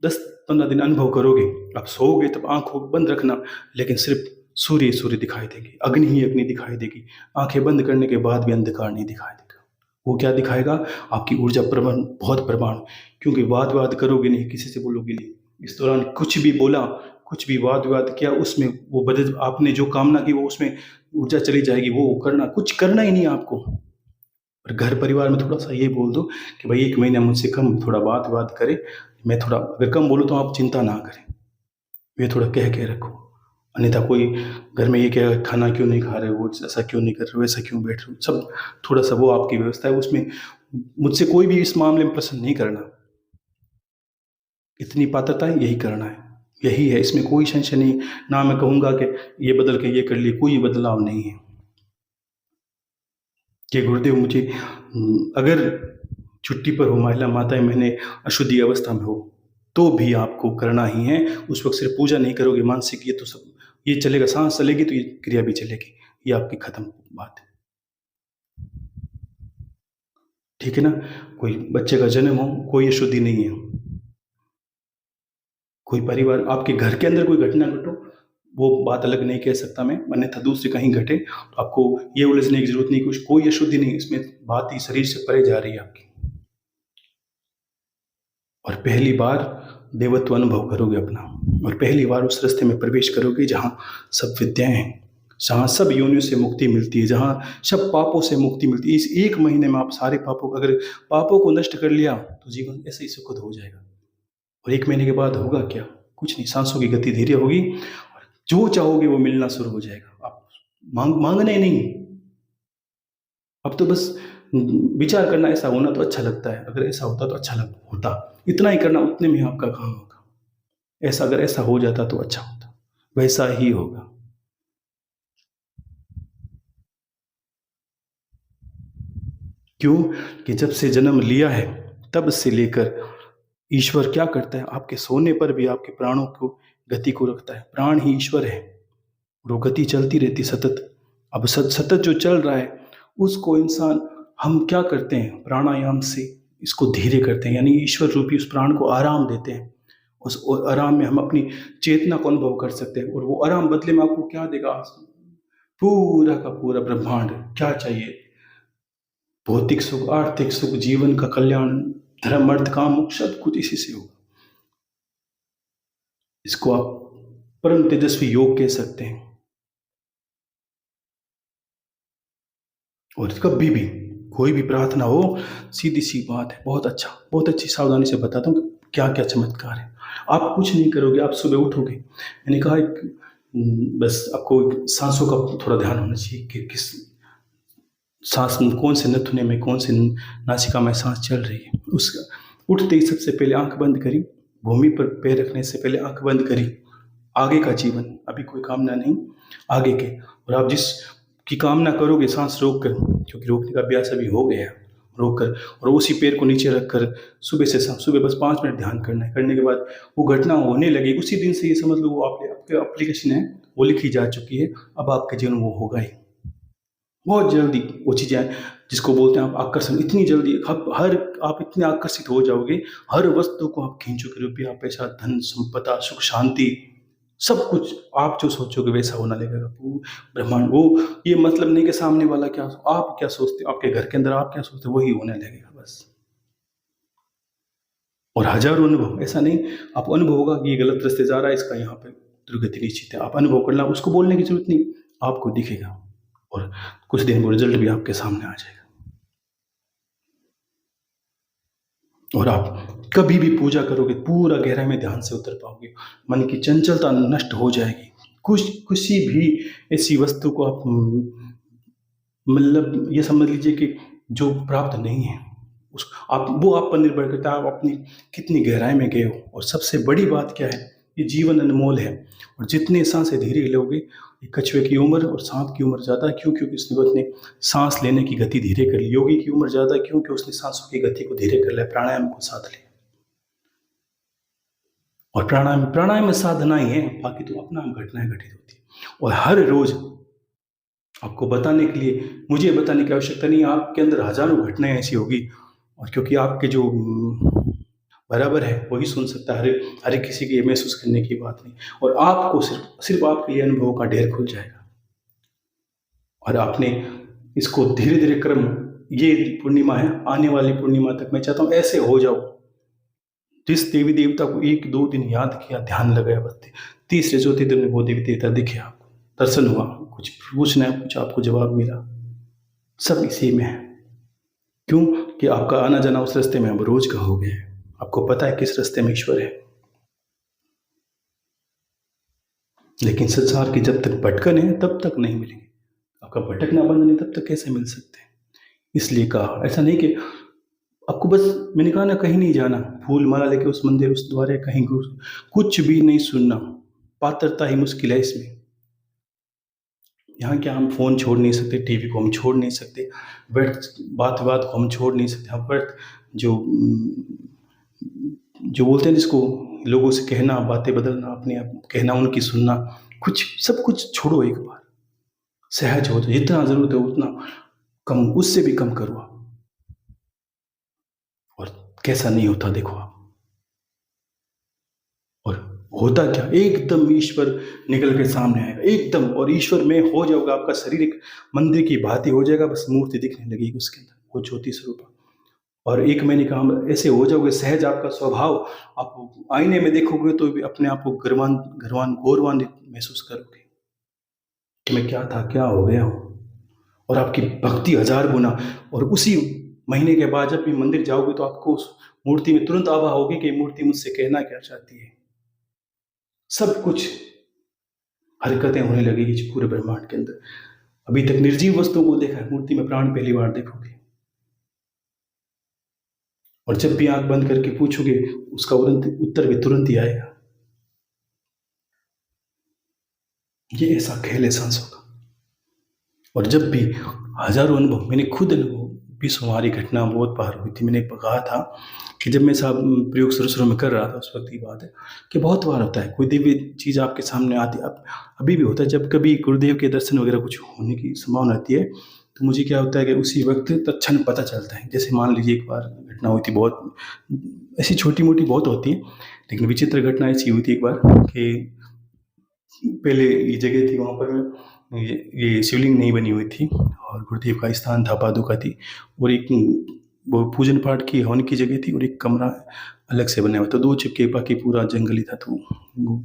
10-15 दिन अनुभव करोगे। आप सोओगे तब आंखों बंद रखना, लेकिन सिर्फ सूर्य सूर्य दिखाई देगी, अग्नि ही अग्नि दिखाई देगी। आंखें बंद करने के बाद भी अंधकार नहीं दिखाई देगा। वो क्या दिखाएगा, आपकी ऊर्जा प्रबल, बहुत प्रमाण, क्योंकि वाद वाद करोगे नहीं, किसी से बोलोगे नहीं। इस दौरान कुछ भी बोला, कुछ भी वाद विवाद किया, उसमें वो बदल, आपने जो कामना की वो उसमें ऊर्जा चली जाएगी, वो करना, कुछ करना ही नहीं आपको। और घर परिवार में थोड़ा सा ये बोल दो कि भाई 1 महीना मुझसे कम थोड़ा बात विवाद करे, मैं थोड़ा अगर कम बोलूँ तो आप चिंता ना करें, ये थोड़ा कह रखो। अन्यथा कोई घर में ये क्या, खाना क्यों नहीं खा रहे हो, ऐसा क्यों नहीं कर रहे हो, ऐसा क्यों बैठ रहे हो, सब थोड़ा सा वो आपकी व्यवस्था है, उसमें मुझसे कोई भी इस मामले में प्रश्न नहीं करना। इतनी पात्रता है, यही करना है, यही है, इसमें कोई संशय नहीं। ना मैं कहूँगा कि ये बदल के ये कर लिए, कोई बदलाव नहीं है। कि गुरुदेव मुझे अगर छुट्टी पर हो, महिला माताएं मैंने अशुद्धि अवस्था में हो, तो भी आपको करना ही है। उस वक्त सिर्फ पूजा नहीं करोगे मानसिक, ये तो सब ये चलेगा, सांस चलेगी तो ये क्रिया भी चलेगी, ये आपकी खत्म बात है। ठीक है ना। कोई बच्चे का जन्म हो, कोई अशुद्धि नहीं है। कोई परिवार, आपके घर के अंदर कोई घटना घटो, वो बात अलग नहीं कह सकता मैं, अन्यथा दूसरे कहीं घटे तो आपको ये उलझने की जरूरत नहीं, कुछ कोई अशुद्धि नहीं, इसमें बात ही शरीर से परे जा रही है आपकी। और पहली बार देवत्व अनुभव करोगे अपना, और पहली बार उस रास्ते में प्रवेश करोगे जहाँ सब विद्याएं हैं, जहाँ सब योनियों से मुक्ति मिलती है, जहाँ सब पापों से मुक्ति मिलती है। इस 1 महीने में आप सारे पापों, अगर पापों को नष्ट कर लिया तो जीवन ऐसे ही सुखद हो जाएगा। और 1 महीने के बाद होगा क्या, कुछ नहीं, सांसों की गति धीरे होगी, जो चाहोगे वो मिलना शुरू हो जाएगा। आप मांगने नहीं, अब तो बस विचार करना, ऐसा होना तो अच्छा लगता है, अगर ऐसा होता तो अच्छा होता, इतना ही करना, उतने में आपका काम होगा। ऐसा अगर ऐसा हो जाता तो अच्छा होता, वैसा ही होगा। क्यों कि जब से जन्म लिया है तब से लेकर ईश्वर क्या करता है, आपके सोने पर भी आपके प्राणों को गति को रखता है। प्राण ही ईश्वर है, और वो गति चलती रहती सतत। अब सतत जो चल रहा है उसको इंसान, हम क्या करते हैं, प्राणायाम से इसको धीरे करते हैं, यानी ईश्वर रूपी उस प्राण को आराम देते हैं। उस आराम में हम अपनी चेतना को अनुभव कर सकते हैं, और वो आराम बदले में आपको क्या देगा, पूरा का पूरा ब्रह्मांड। क्या चाहिए, भौतिक सुख, आर्थिक सुख, जीवन का कल्याण, धर्म अर्थ काम मोक्ष, सब कुछ इसी से होगा। इसको आप परम तेजस्वी योग कह सकते हैं। और कभी भी कोई भी प्रार्थना हो, सीधी सी बात है, बहुत अच्छा, बहुत अच्छी सावधानी से बताता हूँ कि क्या क्या चमत्कार है। आप कुछ नहीं करोगे, आप सुबह उठोगे, मैंने कहा बस आपको सांसों का थोड़ा ध्यान होना चाहिए कि किस सांस में, कौन से नथुने में, कौन से नासिका में सांस चल रही है। उस उठते ही सबसे पहले आंख बंद करी, भूमि पर पैर रखने से पहले आंख बंद करी। आगे का जीवन, अभी कोई कामना नहीं, आगे के। और आप जिस की कामना करोगे सांस रोक कर, क्योंकि रोकने का अभ्यास अभी हो गया है, रोक कर और उसी पैर को नीचे रख कर सुबह से सुबह बस 5 मिनट ध्यान करना है। करने के बाद वो घटना होने लगी, उसी दिन से ये समझ लो वो आपके एप्लीकेशन है वो लिखी जा चुकी है। अब आपके जीवन वो होगा ही बहुत जल्दी। वो चीज़ें जिसको बोलते हैं आप आकर्षण, इतनी जल्दी हर आप इतने आकर्षित हो जाओगे, हर वस्तु को आप खींचोगे, रुपया पैसा धन संपदा सुख शांति सब कुछ आप जो सोचोगे वैसा होना लगेगा। ब्रह्मांड वो, ये मतलब नहीं कि सामने वाला क्या, आप क्या सोचते हो, आपके घर के अंदर आप क्या सोचते हो वही होने लगेगा बस। और हजारों अनुभव, ऐसा नहीं आप अनुभव होगा कि ये गलत रास्ते जा रहा है, इसका यहाँ पे दुर्गति निश्चित है, आप अनुभव करना, उसको बोलने की जरूरत नहीं, आपको दिखेगा और कुछ दिन में रिजल्ट भी आपके सामने आ जाएगा। और आप कभी भी पूजा करोगे पूरा गहराई में ध्यान से उतर पाओगे, मन की चंचलता नष्ट हो जाएगी। किसी भी ऐसी वस्तु को आप मतलब ये समझ लीजिए कि जो प्राप्त नहीं है उस आप वो आप पर निर्भर करता है आप अपनी कितनी गहराई में गए हो। और सबसे बड़ी बात क्या है, ये जीवन अनमोल है और जितने सांसें धीरे लोगे, ये कछुए की उम्र और सांप की उम्र ज़्यादा क्यों, क्योंकि उसने अपने सांस लेने की गति धीरे कर ली। योगी की उम्र ज़्यादा क्यों, कि उसने सांसों की गति को धीरे कर लिया, प्राणायाम को साथ लिया। और प्राणायाम साधना ही है, बाकी तो अपना घटनाएं घटित होती है। और हर रोज आपको बताने के लिए, मुझे बताने की आवश्यकता नहीं, आपके अंदर हजारों घटनाएं ऐसी होगी। और क्योंकि आपके जो बराबर है वही सुन सकता है, हर एक किसी की ये महसूस करने की बात नहीं। और आपको सिर्फ आपके लिए अनुभव का ढेर खुल जाएगा। और आपने इसको धीरे धीरे क्रम, ये पूर्णिमा है, आने वाली पूर्णिमा तक मैं चाहता हूँ ऐसे हो जाओ, जिस देवी देवता को 1-2 दिन याद किया, ध्यान लगाया, बस तीसरे चौथे दिन वो देवी देवता दिखे, आपको दर्शन हुआ, कुछ पूछना है कुछ आपको जवाब मिला, सब इसी में है। क्यों कि आपका आना जाना उस रास्ते में अब रोज का हो गया है, आपको पता है किस रास्ते में ईश्वर है। लेकिन संसार की जब तक भटकन है तब तक नहीं मिलेंगे, आपका भटकना बंद नहीं तब तक कैसे मिल सकते हैं। इसलिए कहा, ऐसा नहीं कि आपको बस, मैंने कहा ना कहीं नहीं जाना, फूल माला लेके उस मंदिर उस द्वारे कहीं कुछ भी नहीं सुनना, पात्रता ही मुश्किल है इसमें। यहाँ क्या हम फ़ोन छोड़ नहीं सकते, टीवी को हम छोड़ नहीं सकते, व्यर्थ बात को हम छोड़ नहीं सकते, हम व्यर्थ जो जो बोलते हैं जिसको लोगों से कहना, बातें बदलना, अपने आप कहना, उनकी सुनना, कुछ सब कुछ छोड़ो एक बार, सहज हो जाओ, जितना ज़रूरत है उतना कम, उससे भी कम करो आप। और कैसा नहीं होता देखो आप, और होता क्या, एकदम ईश्वर निकल के सामने आएगा एकदम, और ईश्वर में हो जाएगा, आपका शरीर एक मंदिर की भांति हो जाएगा, बस मूर्ति दिखने लगेगी उसके अंदर, वो ज्योति स्वरूप। और एक महीने का हम ऐसे हो जाओगे सहज, आपका स्वभाव, आप आईने में देखोगे तो भी अपने आप को गौरवान्वित महसूस करोगे कि मैं क्या था, क्या हो गया हूँ। और आपकी भक्ति 1000 गुना। और उसी महीने के बाद जब भी मंदिर जाओगे तो आपको उस मूर्ति में तुरंत आभा होगी कि मूर्ति मुझसे कहना क्या चाहती है। सब कुछ हरकतें होने लगेगी इस पूरे ब्रह्मांड के अंदर। अभी तक निर्जीव वस्तुओं को देखा है, मूर्ति में प्राण पहली बार देखोगे। और जब भी आंख बंद करके पूछोगे उसका उत्तर भी तुरंत ही आएगा। ये ऐसा खेल है सांसों का। और जब भी हजारों अनुभव, मैंने खुद अनुभव, बेशुमारी घटना बहुत बार हुई थी। मैंने कहा था कि जब मैं साहब प्रयोग शुरू में कर रहा था उस वक्त की बात है कि बहुत बार होता है कोई दिव्य चीज़ आपके सामने आती है। अब अभी भी होता है, जब कभी गुरुदेव के दर्शन वगैरह कुछ होने की संभावना होती है तो मुझे क्या होता है कि उसी वक्त तत्क्षण पता चलता है। जैसे मान लीजिए एक बार घटना हुई थी, बहुत ऐसी छोटी मोटी बहुत होती है, लेकिन विचित्र घटना ऐसी हुई थी एक बार कि पहले ये जगह थी, वहाँ पर ये शिवलिंग नहीं बनी हुई थी और गुरुदेव का स्थान था, पादुका थी, और एक वो पूजन पाठ की होने की जगह थी, और एक कमरा अलग से बनाया हुआ था, 2 छिपके, बाकी पूरा जंगल ही था। तो वो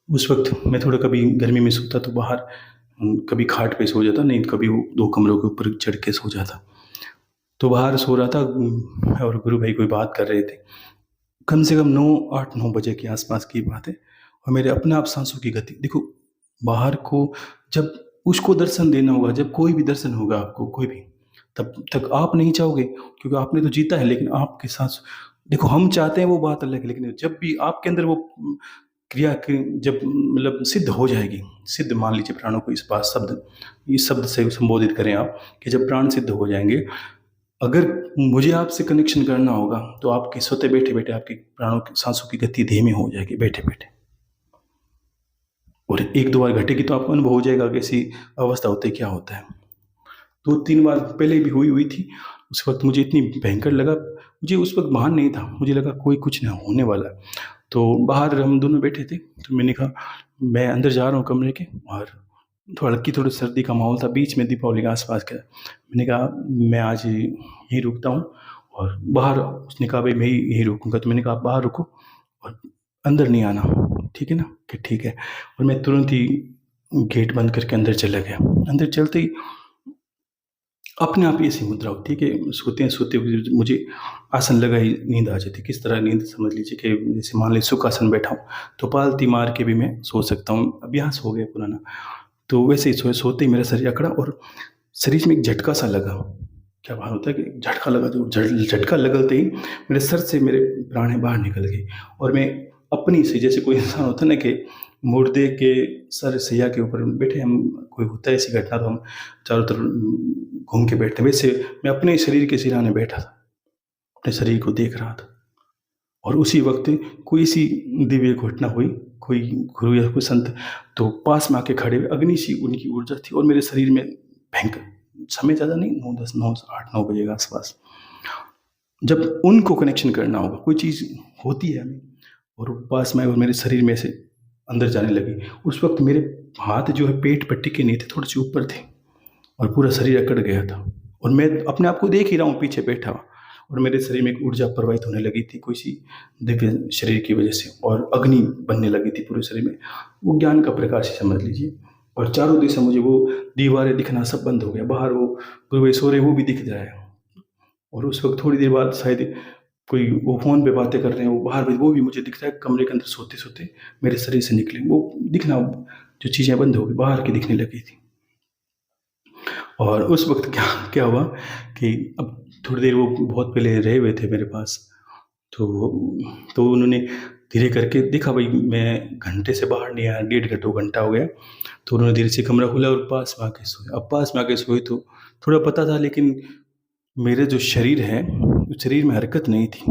उस वक़्त मैं थोड़ा कभी गर्मी में सोता तो बाहर कभी खाट पे सो जाता, नहीं तो कभी वो 2 कमरों के ऊपर चढ़ के सो जाता। तो बाहर सो रहा था और गुरु भाई कोई बात कर रहे थे। कम से कम 8-9 बजे के आस-पास की बात है और मेरे अपने आप साँसों की गति देखो, बाहर को जब उसको दर्शन देना होगा, जब कोई भी दर्शन होगा आपको, कोई भी, तब तक आप नहीं चाहोगे क्योंकि आपने तो जीता है, लेकिन आपके साँस देखो, हम चाहते हैं वो बात अलग है, लेकिन जब भी आपके अंदर वो क्रिया की जब मतलब सिद्ध हो जाएगी, सिद्ध मान लीजिए प्राणों को इस शब्द से संबोधित करें आप कि जब प्राण सिद्ध हो जाएँगे, अगर मुझे आपसे कनेक्शन करना होगा तो आपके सोते बैठे-बैठे आपके प्राणों की सांसों की गति धीमी हो जाएगी बैठे-बैठे। और 1-2 बार घटेगी तो आपको अनुभव हो जाएगा कि ऐसी अवस्था होती है, क्या होता है। 2-3 बार पहले भी हुई थी। उस वक़्त मुझे इतनी भयंकर लगा, मुझे उस वक़्त भान नहीं था। मुझे लगा कोई कुछ ना होने वाला है। तो बाहर हम दोनों बैठे थे, तो मैंने कहा मैं अंदर जा रहा हूँ कमरे के, और थोड़ी सर्दी का माहौल था, बीच में दीपावली के आस-पास का। मैंने कहा मैं आज यहीं रुकता हूँ, और बाहर उसने कहा भई मैं यहीं रुकूँगा। तो मैंने कहा आप बाहर रुको और अंदर नहीं आना, ठीक है ना? कि ठीक है। और मैं तुरंत ही गेट बंद करके अंदर चला गया। अंदर चलते ही अपने आप ही ऐसी मुद्रा होती है कि सोते हुए मुझे आसन लगा ही नींद आ जाती है। किस तरह नींद, समझ लीजिए कि जैसे मान लीजिए सुखासन बैठा हूँ, तो पालती मार के भी मैं सो सकता हूँ, अभ्यास हो गया पुराना। तो वैसे ही सोते ही मेरा शरीर अकड़ा और शरीर में एक झटका सा लगा। क्या भान होता है कि झटका लगा, जो झटका लगते ही मेरे सर से मेरे प्राण बाहर निकल गए, और मैं अपनी से, जैसे कोई इंसान होता है ना कि मुर्दे के सर सैया के ऊपर बैठे हम, कोई होता है ऐसी घटना तो हम चारों तरफ घूम के बैठते हैं, वैसे मैं अपने शरीर के सिरहाने बैठा था, अपने शरीर को देख रहा था। और उसी वक्त कोई सी दिव्य घटना हुई, कोई गुरु या कोई संत तो पास में आके खड़े हुए, अग्नि सी उनकी ऊर्जा थी, और मेरे शरीर में भयंकर, समय ज़्यादा नहीं, 8-9 बजे के आसपास, जब उनको कनेक्शन करना होगा, कोई चीज़ होती है हमें और वो पास में आए और मेरे शरीर में से अंदर जाने लगी। उस वक्त मेरे हाथ जो है पेट पर टिके नहीं थे, थोड़े से ऊपर थे, और पूरा शरीर अकड़ गया था, और मैं अपने आप को देख ही रहा हूँ पीछे बैठा हुआ, और मेरे शरीर में एक ऊर्जा प्रवाहित होने लगी थी कोई सी दिव्य शरीर की वजह से, और अग्नि बनने लगी थी पूरे शरीर में, वो ज्ञान का प्रकाश ही समझ लीजिए। और चारों दिशा मुझे वो दीवारें दिखना सब बंद हो गया, बाहर वो गुरु भाई सो रहे वो भी दिख जाए, और उस वक्त थोड़ी देर बाद शायद कोई वो फ़ोन पे बातें कर रहे हैं, वो बाहर भी, वो भी मुझे दिख रहा है, कमरे के अंदर सोते सोते मेरे शरीर से निकले वो दिखना, जो चीज़ें बंद हो गई बाहर की दिखने लगी थी। और उस वक़्त क्या क्या हुआ कि अब थोड़ी देर वो बहुत पहले रहे हुए थे मेरे पास, तो उन्होंने धीरे करके देखा भाई मैं घंटे से बाहर नहीं आया, 1.5 घंटा हो गया, तो उन्होंने धीरे से कमरा खोला और पास में आके सोए। अब पास में आके सोए तो थोड़ा पता था, लेकिन मेरे जो शरीर है, उस शरीर में हरकत नहीं थी,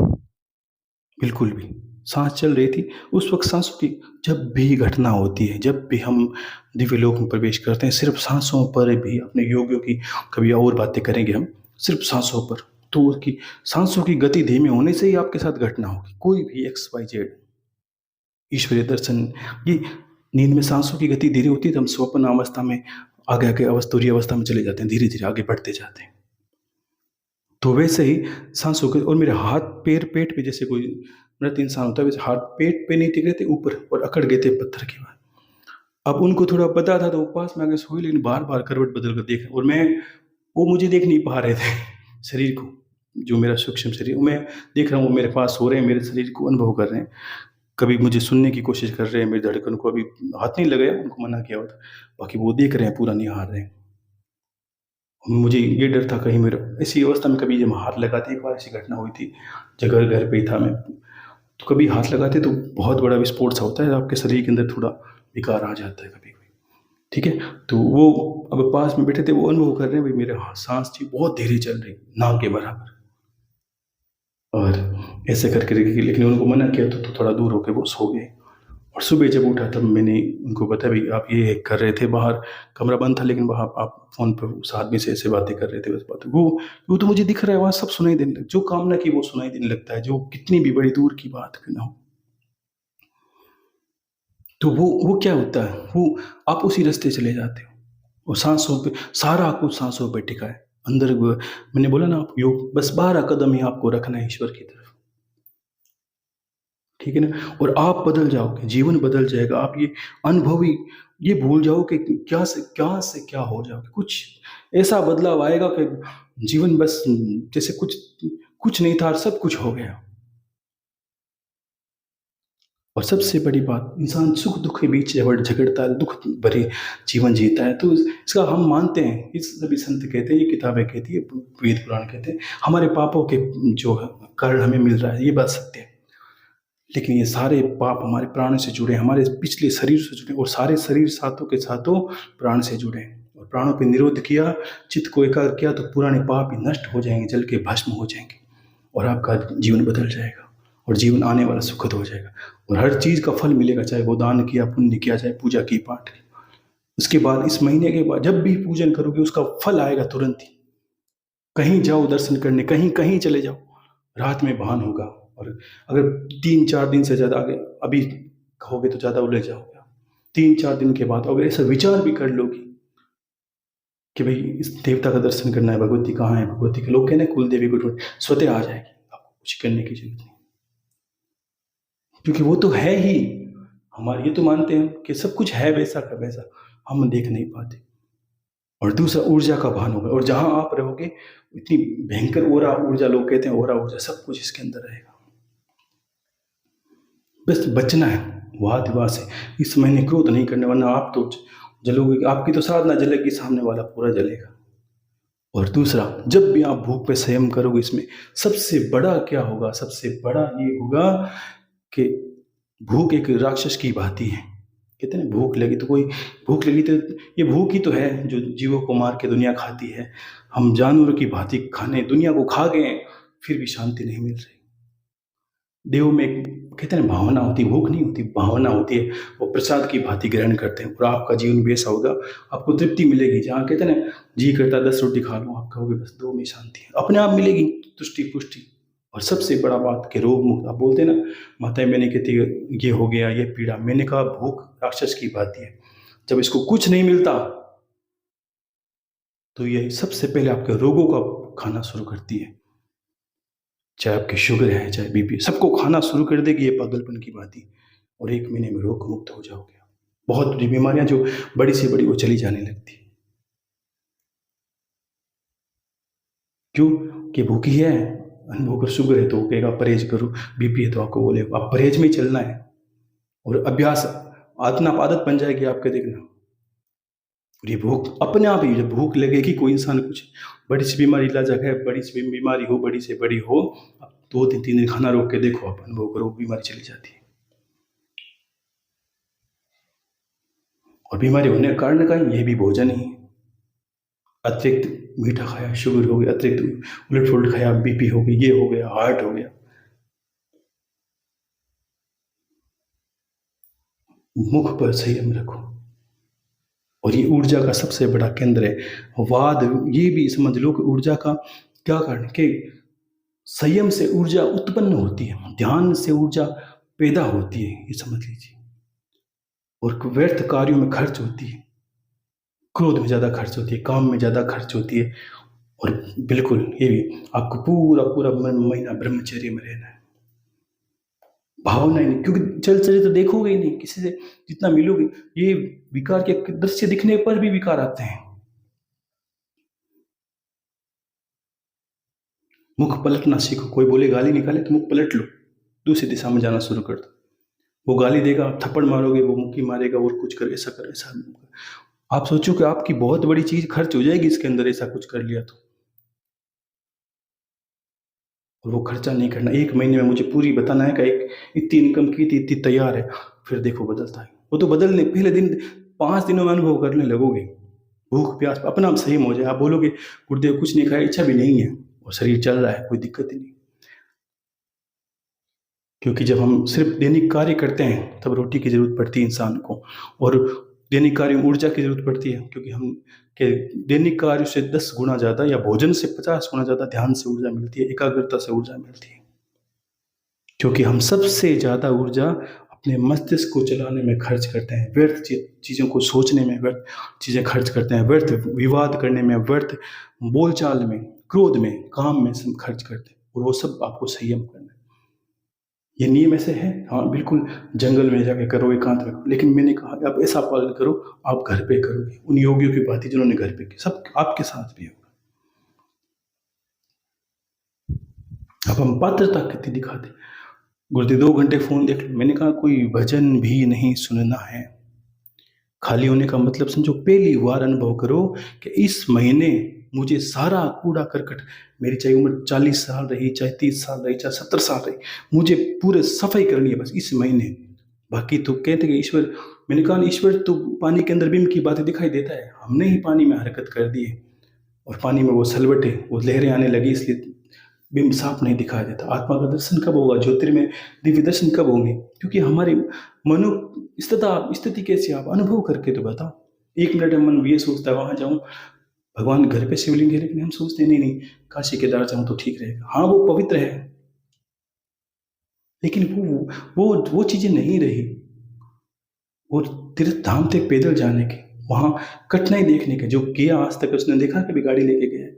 बिल्कुल भी। साँस चल रही थी। उस वक़्त साँसों की जब भी घटना होती है, जब भी हम दिव्य लोक में प्रवेश करते हैं, सिर्फ़ साँसों पर भी, अपने योगियों की कभी और बातें करेंगे हम, सिर्फ़ साँसों पर। तो उसकी साँसों की गति धीमी होने से ही आपके साथ घटना होगी। कोई भी एक्स, वाई, ज़ेड, ईश्वरीय दर्शन, ये नींद में साँसों की गति धीरे होती है, तो हम स्वप्न अवस्था में, आगे-आगे तुरीय अवस्था में चले जाते हैं, धीरे-धीरे आगे बढ़ते जाते हैं। तो वैसे ही साँसों के, और मेरे हाथ पैर पेट पे, जैसे कोई मृत इंसान होता है वैसे हाथ पेट पे नहीं टिक रहे थे, ऊपर, और अकड़ गए थे पत्थर के बाद। अब उनको थोड़ा पता था तो वो पास में आके सोए, लेकिन बार-बार करवट बदल कर देख, और मैं, वो मुझे देख नहीं पा रहे थे शरीर को, जो मेरा सूक्ष्म शरीर, मैं देख रहा हूँ वो मेरे पास सो रहे हैं, मेरे शरीर को अनुभव कर रहे हैं। कभी मुझे सुनने की कोशिश कर रहे हैं, मेरी धड़कन को अभी हाथ नहीं लगाया, उनको मना किया हुआ था। बाकी वो देख रहे हैं, पूरा निहार रहे हैं। मुझे ये डर था कहीं मेरा, ऐसी अवस्था में कभी जब हाथ लगाते, एक बार ऐसी घटना हुई थी, जब घर पे ही था मैं, तो कभी हाथ लगाते तो बहुत बड़ा विस्फोट सा होता है, आपके शरीर के अंदर थोड़ा विकार आ जाता है कभी-कभी, ठीक है? तो वो अब पास में बैठे थे, वो अनुभव कर रहे हैं, भई मेरे साँस जी बहुत धीरे चल रही, ना के बराबर, और ऐसे करके लेकिन उनको मना किया तो थोड़ा दूर होके वो सो गए। और सुबह जब उठा तब मैंने उनको बताया, भई आप ये कर रहे थे, बाहर कमरा बंद था, लेकिन वहाँ आप फ़ोन पे उस आदमी से ऐसे बातें कर रहे थे, बस बात, वो तो मुझे दिख रहा है, वहाँ सब सुनाई देने लग, जो कामना की वो सुनाई देने लगता है, जो कितनी भी बड़ी दूर की बात क्यों ना हो। तो वो क्या होता है, वो आप उसी रास्ते चले जाते हो, और साँसों पे, सारा कुछ साँसों पे टिका है। अंदर मैंने बोला ना, आप योग बस 12 कदम ही आपको रखना है ईश्वर की तरफ। ठीक है ना? और आप बदल जाओगे, जीवन बदल जाएगा। आप ये अनुभवी, ये भूल जाओगे कि क्या से क्या हो जाओगे। कुछ ऐसा बदलाव आएगा कि जीवन बस जैसे कुछ कुछ नहीं था और सब कुछ हो गया। और सबसे बड़ी बात, इंसान सुख-दुःख के बीच झगड़ता है, दुःख भरे जीवन जीता है, तो इसका हम मानते हैं, इस सभी संत कहते हैं, ये किताबें कहती है, वेद पुराण कहते हैं, हमारे पापों के जो कारण हमें मिल रहा है, ये बात सत्य है। लेकिन ये सारे पाप हमारे प्राण से जुड़े हैं, हमारे पिछले शरीर से जुड़े हैं, और सारे शरीर सातों के सातों प्राण से जुड़े हैं। और प्राणों पे निरोध किया, चित्त को एकाग्र किया, तो पुराने पाप ही नष्ट हो जाएंगे, जल के भस्म हो जाएंगे, और आपका जीवन बदल जाएगा, और जीवन आने वाला सुखद हो जाएगा, और हर चीज़ का फल मिलेगा, चाहे वो दान किया, पुण्य किया, चाहे पूजा की, पाठ की। उसके बाद इस महीने के बाद जब भी पूजन करोगे, उसका फल आएगा तुरंत ही। कहीं जाओ दर्शन करने, कहीं कहीं चले जाओ, रात में भान होगा। और अगर 3-4 दिन से ज़्यादा आगे अभी कहोगे तो ज़्यादा उलझ जाओगे आप। 3-4 दिन के बाद अगर ऐसा विचार भी कर लोगे कि भाई इस देवता का दर्शन करना है, भगवती कहाँ है, भगवती के लोग कहते हैं कुल देवी को ढूंढ, स्वतः आ जाएगी, आपको कुछ करने की जरूरत नहीं, क्योंकि वो तो है ही। हमारे ये तो मानते हैं कि सब कुछ है वैसा का वैसा, हम देख नहीं पाते। और दूसरा, ऊर्जा का भान होगा, और जहां आप रहोगे इतनी भयंकर ओरा ऊर्जा, लोग कहते हैं ओरा ऊर्जा, सब कुछ इसके अंदर रहेगा। बस बचना है वाद विवाद से, इस महीने क्रोध नहीं करने, वरना आप तो जलोगे, आपकी तो साधना जलेगी, सामने वाला पूरा जलेगा। और दूसरा, जब भी आप भूख पे संयम करोगे, इसमें सबसे बड़ा क्या होगा, सबसे बड़ा ये होगा कि भूख एक राक्षस की भांति है। कहते हैं ना, भूख लगी तो कोई, भूख लगी तो ये भूख ही तो है जो जीवों को मार के दुनिया खाती है। हम जानवरों की भांति खाने दुनिया को खा गए, फिर भी शांति नहीं मिल रही। देव में एक कहते हैं ना भावना होती है, भूख नहीं होती, भावना होती है। वो प्रसाद की भांति ग्रहण करते हैं, और आपका जीवन भी ऐसा होगा, आपको तृप्ति मिलेगी। जहाँ कहते हैं ना, जी करता है 10 रोटी खा लूँ, आप कहोगे बस 2 में शांति है, अपने आप मिलेगी तुष्टि पुष्टि। और सबसे बड़ा बात कि रोग मुक्त, आप बोलते हैं ना, माताएं मैंने कहती है ये हो गया, ये पीड़ा, मैंने कहा भूख राक्षस की भांति है। जब इसको कुछ नहीं मिलता, तो ये सबसे पहले आपके रोगों का खाना शुरू करती है। चाहे आपकी शुगर है, चाहे बीपी, सबको खाना शुरू कर देगी ये पागलपन की बात ही। और 1 महीने में रोग मुक्त हो जाओगे। बहुत बड़ी बीमारियां जो बड़ी से बड़ी वो चली जाने लगती है। क्यों? कि भूखी है, अनुभव कर, शुगर है तो वो कहेगा परहेज करो, बीपी है तो आपको बोले आप परहेज में ही चलना है। और अभ्यास, आदत बन जाएगी आपके, देखना। और ये भूख अपने आप ही, जब भूख लगेगी, कोई इंसान कुछ बड़ी सी बीमारी इलाज है, बड़ी सी बीमारी हो, बड़ी से बड़ी हो, 2 दिन 3 दिन खाना रोक के देखो, आप अनुभव करो, बीमारी चली जाती है। और बीमारी होने का कारण का ये भी भोजन ही है। अतिरिक्त मीठा खाया, शुगर हो गया, अतिरिक्त उलट पुलट खाया, बीपी हो गई, ये हो गया, हार्ट हो गया। मुख पर संयम रखो। और ये ऊर्जा का सबसे बड़ा केंद्र है। वाद, ये भी समझ लो कि ऊर्जा का क्या कारण कि संयम से ऊर्जा उत्पन्न होती है, ध्यान से ऊर्जा पैदा होती है, ये समझ लीजिए। और व्यर्थ कार्यों में खर्च होती है, क्रोध में ज़्यादा खर्च होती है, काम में ज़्यादा खर्च होती है। और बिल्कुल ये भी, आपको पूरा पूरा महीना ब्रह्मचर्य में रहना है, भावना ही नहीं, क्योंकि चल चले तो देखोगे ही नहीं, किसी से जितना मिलोगे, ये विकार के दृश्य दिखने पर भी विकार आते हैं। मुख पलटना सीखो, कोई बोले गाली निकाले तो मुख पलट लो, दूसरी दिशा में जाना शुरू कर दो। वो गाली देगा, आप थप्पड़ मारोगे, वो मुक्की मारेगा, और कुछ कर, ऐसा कर, ऐसा। आप सोचो कि आपकी बहुत बड़ी चीज खर्च हो जाएगी इसके अंदर, ऐसा कुछ कर लिया तो। और वो खर्चा नहीं करना, 1 महीने में मुझे पूरी बताना है कि एक इतनी इनकम की थी, इतनी तैयार है, फिर देखो बदलता है। वो तो बदलने पहले दिन 5 दिनों में अनुभव करने लगोगे। भूख प्यास अपना आप सही हो जाए, आप बोलोगे गुरुदेव कुछ नहीं खाया, इच्छा भी नहीं है, और शरीर चल रहा है, कोई दिक्कत ही नहीं। क्योंकि जब हम सिर्फ दैनिक कार्य करते हैं, तब रोटी की जरूरत पड़ती है इंसान को, और दैनिक कार्य में ऊर्जा की जरूरत पड़ती है, क्योंकि हम के दैनिक कार्य से 10 गुना ज़्यादा, या भोजन से 50 गुना ज़्यादा ध्यान से ऊर्जा मिलती है, एकाग्रता से ऊर्जा मिलती है। क्योंकि हम सबसे ज़्यादा ऊर्जा अपने मस्तिष्क को चलाने में खर्च करते हैं, व्यर्थ चीज़ों को सोचने में व्यर्थ चीज़ें खर्च करते हैं, व्यर्थ विवाद करने में, व्यर्थ बोलचाल में, क्रोध में, काम में सब खर्च करते हैं। और वो सब आपको संयम करना है। ये नियम ऐसे है, हाँ बिल्कुल, जंगल में जाके करो, एकांत में करो, लेकिन मैंने कहा आप ऐसा पालन करो, आप घर पे करोगे उन योगियों की बातें जिन्होंने घर पे की, सब आपके साथ भी होगा। अब हम पात्रता कितनी दिखाते, गुरुदेव 2 घंटे फोन देख लो, मैंने कहा कोई भजन भी नहीं सुनना है। खाली होने का मतलब समझो, पहली बार अनुभव करो कि इस महीने मुझे सारा कूड़ा करकट, मेरी चाहे उम्र 40 साल रही, चाहे 30 साल रही, चाहे 70 साल रही, मुझे पूरे सफाई करनी है बस इस महीने। बाकी तो कहते कि ईश्वर, मैंने कहा ईश्वर तो पानी के अंदर बिंब की बातें दिखाई देता है, हमने ही पानी में हरकत कर दी है और पानी में वो सलवटे, वो लहरें आने लगी, इसलिए बिंब साफ नहीं दिखाई देता। आत्मा का दर्शन कब होगा, ज्योतिर्मय दिव्य दर्शन कब होंगे? क्योंकि हमारे मनो स्थिति कैसी, आप अनुभव करके तो बताओ। 1 मिनट में मन ये सोचता है वहां जाऊं, भगवान घर पे शिवलिंग है, लेकिन हम सोचते हैं नहीं काशी केदार जाऊं तो ठीक रहेगा। हाँ वो पवित्र है, लेकिन वो चीजें नहीं रही। और तीर्थ धाम तक पैदल जाने के, वहां कठिनाई देखने के, जो किया आज तक उसने देखा कभी गाड़ी लेके गया है,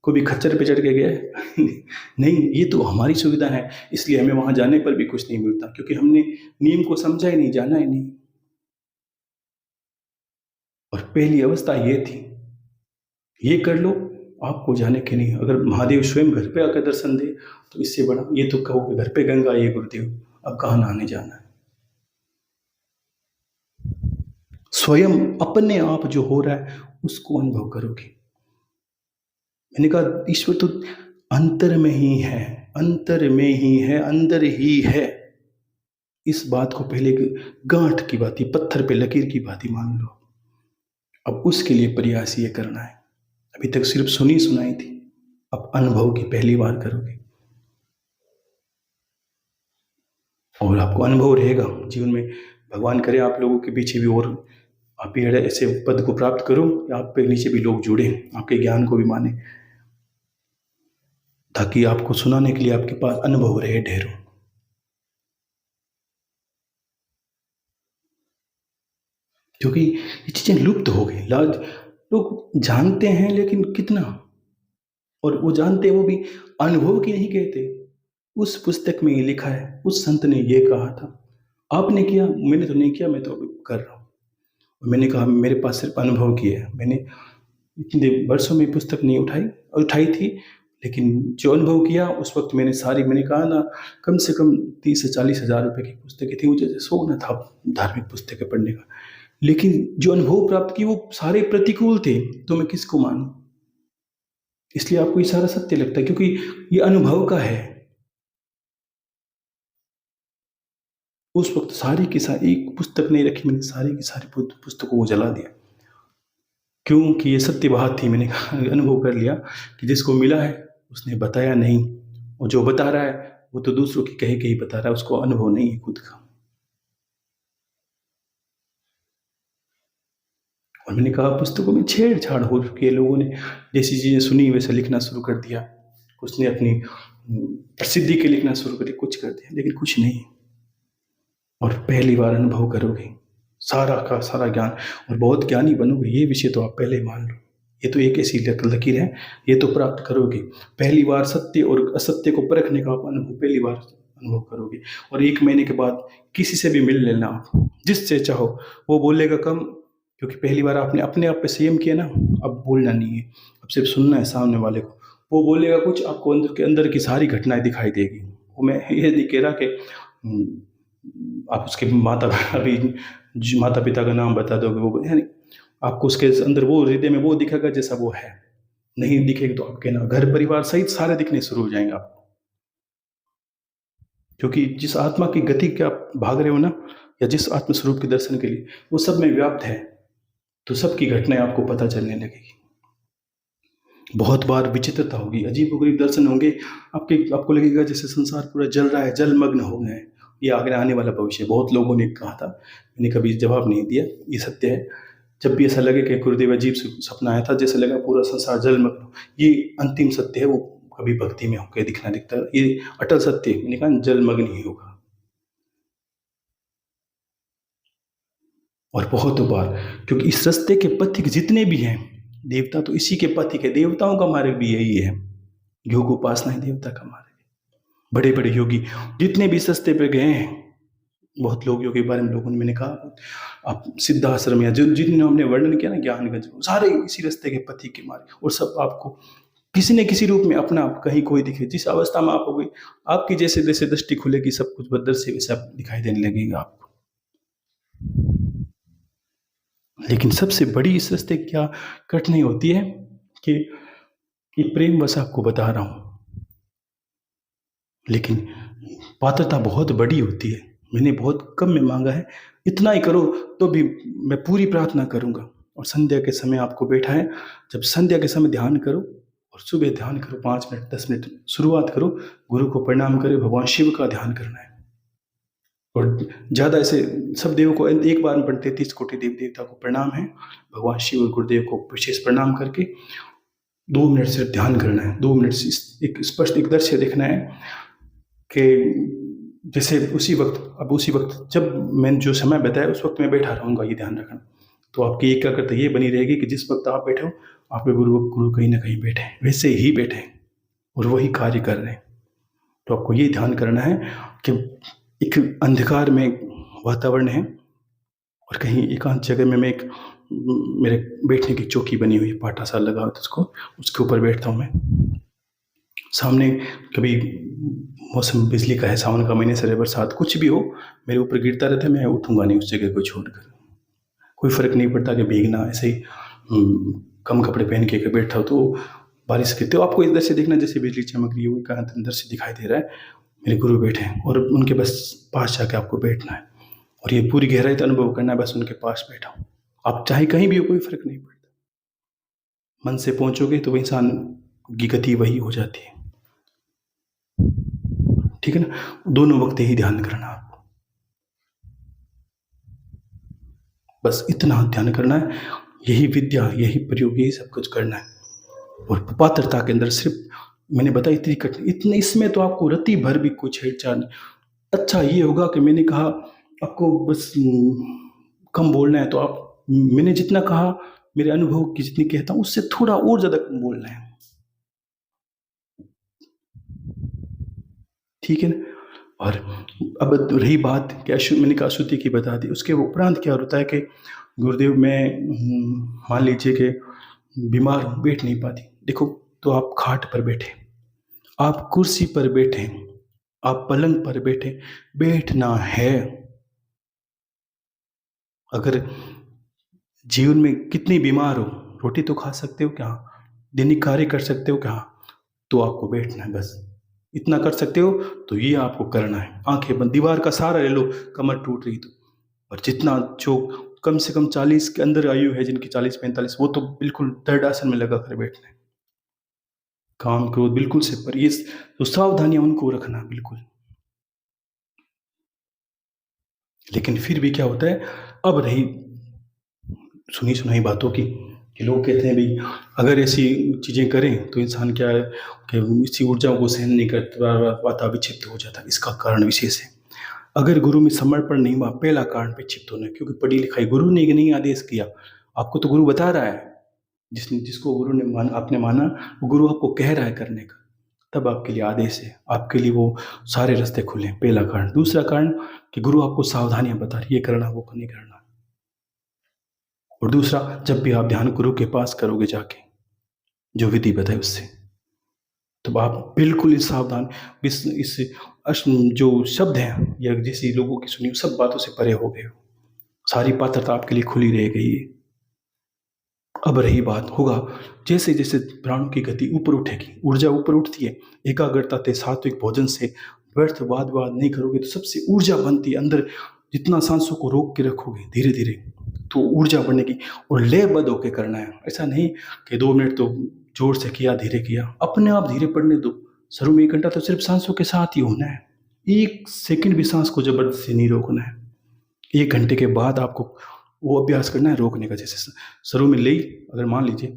कोई भी खच्चर पे चढ़ के गया है नहीं, ये तो हमारी सुविधा है, इसलिए हमें वहां जाने पर भी कुछ नहीं मिलता, क्योंकि हमने नियम को समझा ही नहीं, जाना ही नहीं। और पहली अवस्था ये थी, ये कर लो, आपको जाने के नहीं। अगर महादेव स्वयं घर पे आकर दर्शन दे तो इससे बड़ा, ये तो कहो कि घर पे गंगा ये गुरुदेव, अब कहाँ नहाने जाना है। स्वयं अपने आप जो हो रहा है उसको अनुभव करोगे। मैंने कहा ईश्वर तो अंतर में ही है, अंतर में ही है, अंदर ही है। इस बात को पहले गांठ की बात, पत्थर पे लकीर की बात मान लो। अब उसके लिए प्रयास ये करना है, अभी तक सिर्फ सुनी सुनाई थी, अब अनुभव की पहली बार करोगे और आपको अनुभव रहेगा जीवन में। भगवान करे आप लोगों के पीछे भी और आप भी ऐसे पद को प्राप्त करो कि आप पे नीचे भी लोग जुड़े, आपके ज्ञान को भी माने, ताकि आपको सुनाने के लिए आपके पास अनुभव रहे ढेरों। क्योंकि ये चीजें लुप्त हो गई, लाज लोग जानते हैं लेकिन कितना, और वो जानते हैं वो भी अनुभव की नहीं कहते। उस पुस्तक में ये लिखा है, उस संत ने ये कहा था, आपने किया, मैंने तो नहीं किया, मैं तो अभी कर रहा हूँ। मैंने कहा मेरे पास सिर्फ अनुभव किया है, मैंने इतने वर्षों में पुस्तक नहीं उठाई थी, लेकिन जो अनुभव किया उस वक्त मैंने सारी, मैंने कहा ना कम से कम 30 से 40 हजार रुपए की पुस्तकें थी, मुझे शौक न था धार्मिक पुस्तकें पढ़ने का, लेकिन जो अनुभव प्राप्त की वो सारे प्रतिकूल थे, तो मैं किसको मानूं? इसलिए आपको ये सारा सत्य लगता है, क्योंकि ये अनुभव का है। उस वक्त सारी की सारी, एक पुस्तक नहीं रखी मैंने, सारी की सारी पुस्तकों को जला दिया, क्योंकि ये सत्य बात थी। मैंने अनुभव कर लिया कि जिसको मिला है उसने बताया नहीं, और जो बता रहा है वो तो दूसरों की कहे के ही बता रहा है, उसको अनुभव नहीं है खुद का। और मैंने कहा पुस्तकों में छेड़छाड़ हो चुकी है, लोगों ने जैसी चीजें सुनी वैसे लिखना शुरू कर दिया, कुछ ने अपनी प्रसिद्धि के लिखना शुरू कर दिया, कुछ कर दिया, लेकिन कुछ नहीं। और पहली बार अनुभव करोगे सारा का सारा ज्ञान, और बहुत ज्ञानी बनोगे, ये विषय तो आप पहले मान लो। ये तो एक ऐसी लकीर है, ये तो प्राप्त करोगे पहली बार। सत्य और असत्य को परखने का आप अनुभव पहली बार अनुभव करोगे। और 1 महीने के बाद किसी से भी मिल लेना, आप जिससे चाहो, वो बोलेगा कम, क्योंकि पहली बार आपने अपने आप पे संयम किया ना, अब बोलना नहीं है, अब सिर्फ सुनना है सामने वाले को। वो बोलेगा कुछ, आपको अंदर के अंदर की सारी घटनाएं दिखाई देगी। वो मैं ये नहीं कह रहा कि आप उसके माता पिता का नाम बता दोगे, वो यानी आपको उसके अंदर वो हृदय में वो दिखेगा जैसा वो है। नहीं दिखेगा तो आप कहना, घर परिवार सहित सारे दिखने शुरू हो जाएंगे आपको। क्योंकि जिस आत्मा की गति के आप भाग रहे हो ना, या जिस आत्म स्वरूप के दर्शन के लिए, वो सब में व्याप्त है, तो सबकी घटनाएं आपको पता चलने लगेगी। बहुत बार विचित्रता होगी, अजीब दर्शन होंगे, आपको लगेगा जैसे संसार पूरा जल रहा है, जलमग्न हो गए हैं। ये आगे आने वाला भविष्य बहुत लोगों ने कहा था, मैंने कभी जवाब नहीं दिया, ये सत्य है। जब भी ऐसा लगे कि गुरुदेव अजीब सपना आया था, जैसे लगा पूरा संसार जलमग्न, ये अंतिम सत्य है, वो कभी भक्ति में होकर दिखना दिखता है, ये अटल सत्य है। मैंने कहा जलमग्न ही होगा। और बहुत बार, क्योंकि इस रास्ते के पथिक जितने भी हैं, देवता तो इसी के पथिक है, देवताओं का मार्ग भी यही है, योग उपासना ही देवता का मार्ग है। बड़े बड़े योगी जितने भी सस्ते पे गए हैं, बहुत लोग योगी के बारे में लोगों ने मैंने कहा, आप सिद्धाश्रम या जिन्होंने हमने वर्णन किया ना ज्ञानगंज, सारे इसी रास्ते के पथी के मारे, और सब आपको किसी न किसी रूप में अपना कहीं कोई दिखे। जिस अवस्था में आप हो गई, आपकी जैसे जैसे दृष्टि खुलेगी सब कुछ बदल से वैसा दिखाई देने लगेगा आपको। लेकिन सबसे बड़ी इस रास्ते क्या कठिनाई होती है कि प्रेम बस आपको बता रहा हूं, लेकिन पात्रता बहुत बड़ी होती है। मैंने बहुत कम में मांगा है, इतना ही करो तो भी मैं पूरी प्रार्थना करूंगा। और संध्या के समय आपको बैठा है, जब संध्या के समय ध्यान करो और सुबह ध्यान करो, 5 मिनट 10 मिनट शुरुआत करो, गुरु को प्रणाम करो, भगवान शिव का ध्यान करना है। और ज़्यादा ऐसे सब देवों को एक बार में 33 कोटि देव देवता को प्रणाम है, भगवान शिव और गुरुदेव को विशेष प्रणाम करके 2 मिनट से ध्यान करना है। 2 मिनट से एक स्पष्ट एक दृश्य देखना है कि जैसे उसी वक्त जब मैंने जो समय बताया उस वक्त मैं बैठा रहूँगा, ये ध्यान रखना। तो आपकी एकाग्रता ये बनी रहेगी कि जिस वक्त आप बैठे हो, आपके गुरु कहीं ना कहीं बैठे हैं, वैसे ही बैठे हैं और वही कार्य कर रहे हैं। तो आपको ये ध्यान करना है कि एक अंधकार में वातावरण है और कहीं एकांत जगह में मैं मेरे बैठने की चौकी बनी हुई, पाटा सा लगा उसको, उसके ऊपर बैठता हूँ मैं। सामने कभी मौसम बिजली का है, सावन का महीने से बरसात कुछ भी हो, मेरे ऊपर गिरता रहता है, मैं उठूंगा नहीं उस जगह को छोड़कर। कोई फर्क नहीं पड़ता कि भीगना, ऐसे ही कम कपड़े पहन के बैठा हो तो बारिश गिरते हो, आपको इधर से देखना जैसे बिजली चमक रही है, वो अंदर से दिखाई दे रहा है मेरे गुरु बैठे हैं और उनके बस पास जाके आपको बैठना है और ये पूरी गहराई का अनुभव करना है, बस उनके पास बैठा हूँ। आप चाहे कहीं भी हो, कोई फर्क नहीं पड़ता। मन से पहुंचोगे तो इंसान की गति वही हो जाती है, ठीक है ना। दोनों वक्त यही ध्यान करना आपको, बस इतना ध्यान करना है, यही विद्या, यही प्रयोग, यही सब कुछ करना है। और पात्रता के अंदर सिर्फ मैंने बताया इतनी कठिन, इतने इसमें तो आपको रति भर भी कुछ छेड़छाड़ नहीं। अच्छा ये होगा कि मैंने कहा आपको बस कम बोलना है, तो आप मैंने जितना कहा, मेरे अनुभव की जितनी कहता हूँ उससे थोड़ा और ज्यादा कम बोलना है, ठीक है ना। और अब रही बात कि मैंने कहा अशुद्धि की बता दी, उसके उपरांत क्या होता है कि गुरुदेव मैं मान लीजिए कि बीमार हूँ, बैठ नहीं पाती, देखो तो आप खाट पर बैठे, आप कुर्सी पर बैठे, आप पलंग पर बैठे, बैठना है। अगर जीवन में कितनी बीमार हो, रोटी तो खा सकते हो क्या, दैनिक कार्य कर सकते हो क्या, तो आपको बैठना है, बस इतना कर सकते हो तो ये आपको करना है। आंखें बंद, दीवार का सहारा ले लो, कमर टूट रही तो। और जितना जो कम से कम 40 के अंदर आयु है, जिनकी 40-45, वो तो बिल्कुल दृढ़ आसन में लगा कर बैठना है। काम क्रोध बिल्कुल से पर, ये तो सावधानियां उनको रखना बिल्कुल। लेकिन फिर भी क्या होता है, अब रही सुनी सुनाई बातों की, कि लोग कहते हैं भाई अगर ऐसी चीज़ें करें तो इंसान क्या है कि इसी ऊर्जाओं को सहन नहीं करता, वाता विक्षिप्त हो जाता है। इसका कारण विशेष है, अगर गुरु में समर्पण नहीं हुआ, पहला कारण विक्षिप्त होना, क्योंकि पढ़ी लिखाई गुरु ने नहीं आदेश किया, आपको तो गुरु बता रहा है, जिसको गुरु ने आपने माना, वो गुरु आपको कह रहा है करने का, तब आपके लिए आदेश है, आपके लिए वो सारे रास्ते खुले, पहला कारण। दूसरा कारण कि गुरु आपको सावधानियां बता रही, ये करना वो नहीं करना। और दूसरा, जब भी आप ध्यान गुरु के पास करोगे जाके, जो विधि बताए उससे, तो आप बिल्कुल सावधान, इस जो शब्द हैं या जैसे लोगों की सुनी सब बातों से परे हो गए हो, सारी पात्रता आपके लिए खुली रह गई है। अब रही बात, होगा जैसे जैसे प्राणों की गति ऊपर उठेगी, ऊर्जा ऊपर उठती है, एकाग्रता से, सात्विक भोजन से, व्यर्थ वाद नहीं करोगे तो सबसे ऊर्जा बनती है अंदर। जितना सांसों को रोक के रखोगे धीरे धीरे तो ऊर्जा बढ़ेगी, और लयबद्ध होकर करना है। ऐसा नहीं कि 2 मिनट तो जोर से किया, धीरे किया, अपने आप धीरे पड़ने दो। शुरू में 1 घंटा तो सिर्फ सांसों के साथ ही होना है, 1 सेकंड भी सांस को जबरदस्ती नहीं रोकना है। 1 घंटे के बाद आपको वो अभ्यास करना है रोकने का। जैसे शुरू में ले, अगर मान लीजिए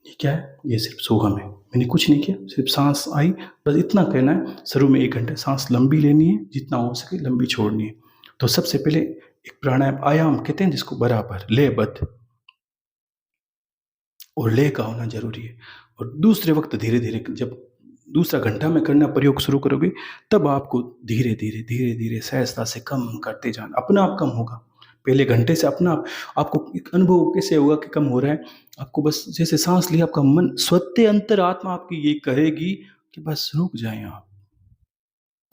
ये क्या है, ये सिर्फ सोहम है, मैंने कुछ नहीं किया, सिर्फ सांस आई, बस इतना कहना है। शुरू में 1 घंटे सांस लंबी लेनी है, जितना हो सके लंबी छोड़नी है। तो सबसे पहले एक प्राणायाम आयाम कहते हैं जिसको, बराबर लयबद्ध, और लय का होना जरूरी है। और दूसरे वक्त धीरे धीरे, जब दूसरा घंटा में करना प्रयोग शुरू करोगे, तब आपको धीरे धीरे धीरे धीरे सहजता से कम करते जाना, अपना आप कम होगा। पहले घंटे से अपना आप, आपको एक अनुभव कैसे होगा कि कम हो रहा है? आपको बस जैसे सांस लिया, आपका मन स्वतः अंतर आत्मा आपकी ये कहेगी कि बस रुक जाएं आप।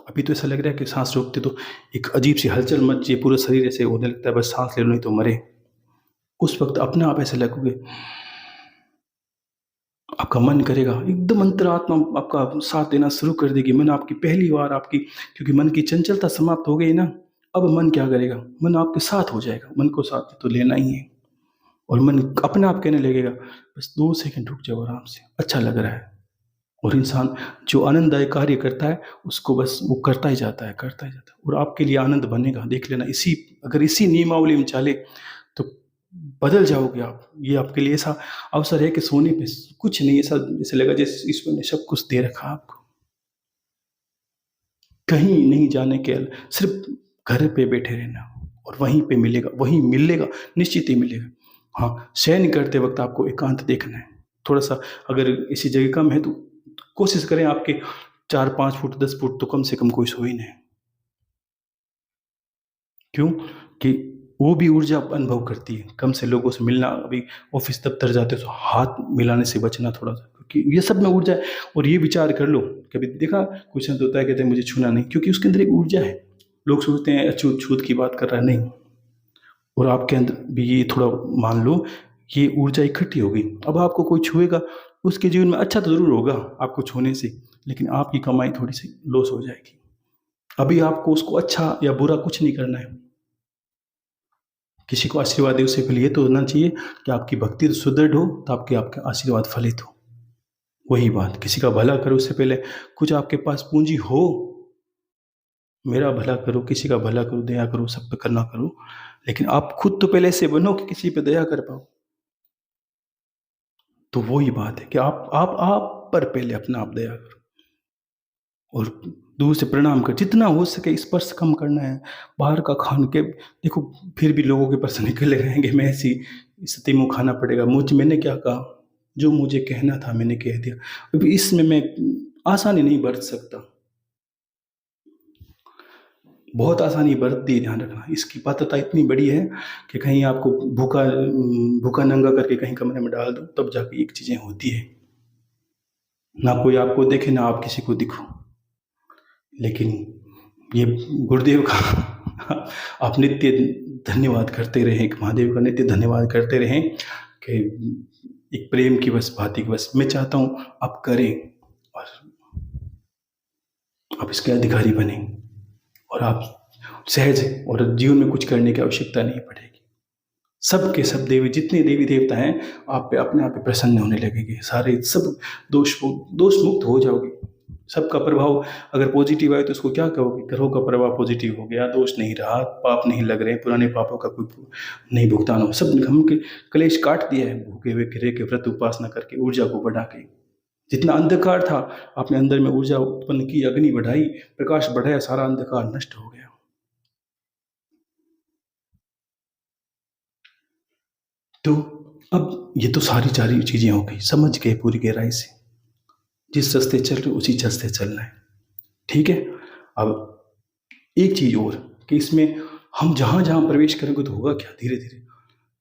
अभी तो ऐसा लग रहा है कि सांस रोकते तो एक अजीब सी हलचल मच जाए, पूरा शरीर ऐसे होने लगता है, बस सांस ले लो नहीं तो मरे। उस वक्त अपने आप ऐसे लगोगे, आपका मन करेगा, एकदम अंतरात्मा आपका साथ देना शुरू कर देगी। मन आपकी पहली बार आपकी, क्योंकि मन की चंचलता समाप्त हो गई ना, अब मन क्या करेगा? मन आपके साथ हो जाएगा। मन को साथ तो लेना ही है, और मन अपने आप कहने लगेगा बस 2 सेकंड रुक जाओ, आराम से, अच्छा लग रहा है। और इंसान जो आनंददायक कार्य करता है उसको बस वो करता ही जाता है, करता ही जाता है, और आपके लिए आनंद बनेगा। देख लेना, इसी, अगर इसी नियमावली में चले तो बदल जाओगे आप। ये आपके लिए ऐसा अवसर है कि सोने पे कुछ नहीं, ऐसा जैसे लगा जैसे ईश्वर ने सब कुछ दे रखा आपको, कहीं नहीं जाने के, सिर्फ घर पे बैठे रहना, और वहीं पे मिलेगा, वहीं मिलेगा, निश्चित ही मिलेगा। हाँ, शयन करते वक्त आपको एकांत देखना है थोड़ा सा। अगर इसी जगह कम है तो कोशिश करें आपके 4-5 फुट 10 फुट तो कम से कम कोई सो ही नहीं। क्यों? कि वो भी ऊर्जा अनुभव करती है। कम से लोगों से मिलना, अभी ऑफिस दफ्तर जाते हो तो हाथ मिलाने से बचना थोड़ा सा, क्योंकि ये सब में ऊर्जा है। और ये विचार कर लो, कभी देखा कोई संत होता है कहते हैं मुझे छूना नहीं, क्योंकि उसके अंदर एक ऊर्जा है। लोग सोचते हैं अछूत छूत की बात कर रहा है, नहीं। और आपके अंदर भी ये थोड़ा मान लो, ये ऊर्जा इकट्ठी होगी। अब आपको कोई छुएगा, उसके जीवन में अच्छा तो जरूर होगा आपको छूने से, लेकिन आपकी कमाई थोड़ी सी लॉस हो जाएगी। अभी आपको उसको अच्छा या बुरा कुछ नहीं करना है। किसी को आशीर्वाद दे उससे पहले ये तो होना चाहिए कि आपकी भक्ति तो सुदृढ़ हो, तो आपके आपके आशीर्वाद फलित हो। वही बात, किसी का भला करो उससे पहले कुछ आपके पास पूंजी हो। मेरा भला करो, किसी का भला करो, दया करो, सब पे करना करो, लेकिन आप खुद तो पहले ऐसे बनो कि किसी पे दया कर पाओ। तो वही बात है कि आप पर पहले अपना आप दया करो, और दूर से प्रणाम कर, जितना हो सके स्पर्श कम करना है। बाहर का खान के देखो, फिर भी लोगों के पास निकल रहेंगे, मैं ऐसी स्थिति में खाना पड़ेगा। मैंने क्या कहा? जो मुझे कहना था मैंने कह दिया। अभी इसमें मैं आसानी नहीं बरत सकता, बहुत आसानी बरत दी, ध्यान रखना। इसकी पात्रता इतनी बड़ी है कि कहीं आपको भूखा भूखा नंगा करके कहीं कमरे में डाल दो, तब जाके एक चीजें होती है। ना कोई आपको देखे, ना आप किसी को दिखो। लेकिन ये गुरुदेव का आप नित्य धन्यवाद करते रहें, महादेव का नित्य धन्यवाद करते रहें कि एक प्रेम की बस भांति की बस मैं चाहता हूँ आप करें, और आप इसके अधिकारी बने, और आप सहज, और जीवन में कुछ करने की आवश्यकता नहीं पड़ेगी। सब के सब देवी, जितने देवी देवता हैं, आप पे अपने आप पे प्रसन्न होने लगेंगे। सारे सब दोष मुक्त हो जाओगे। सबका प्रभाव अगर पॉजिटिव आए तो उसको क्या कहोगे? ग्रहों का प्रभाव पॉजिटिव हो गया, दोष नहीं रहा, पाप नहीं लग रहे, पुराने पापों का कोई नहीं भुगतान हो, सब हम के कलेश काट दिया है भूखे हुए रह के, व्रत उपासना करके, ऊर्जा को बढ़ा के। जितना अंधकार था आपने अंदर में ऊर्जा उत्पन्न की, अग्नि बढ़ाई, प्रकाश बढ़ाया, सारा अंधकार नष्ट हो गया। तो अब ये तो सारी चीजें हो गई, समझ गए पूरी गहराई से। जिस रास्ते चल रहे उसी रास्ते चलना है, ठीक है। अब एक चीज और, कि इसमें हम जहां जहां प्रवेश करेंगे तो होगा क्या, धीरे धीरे।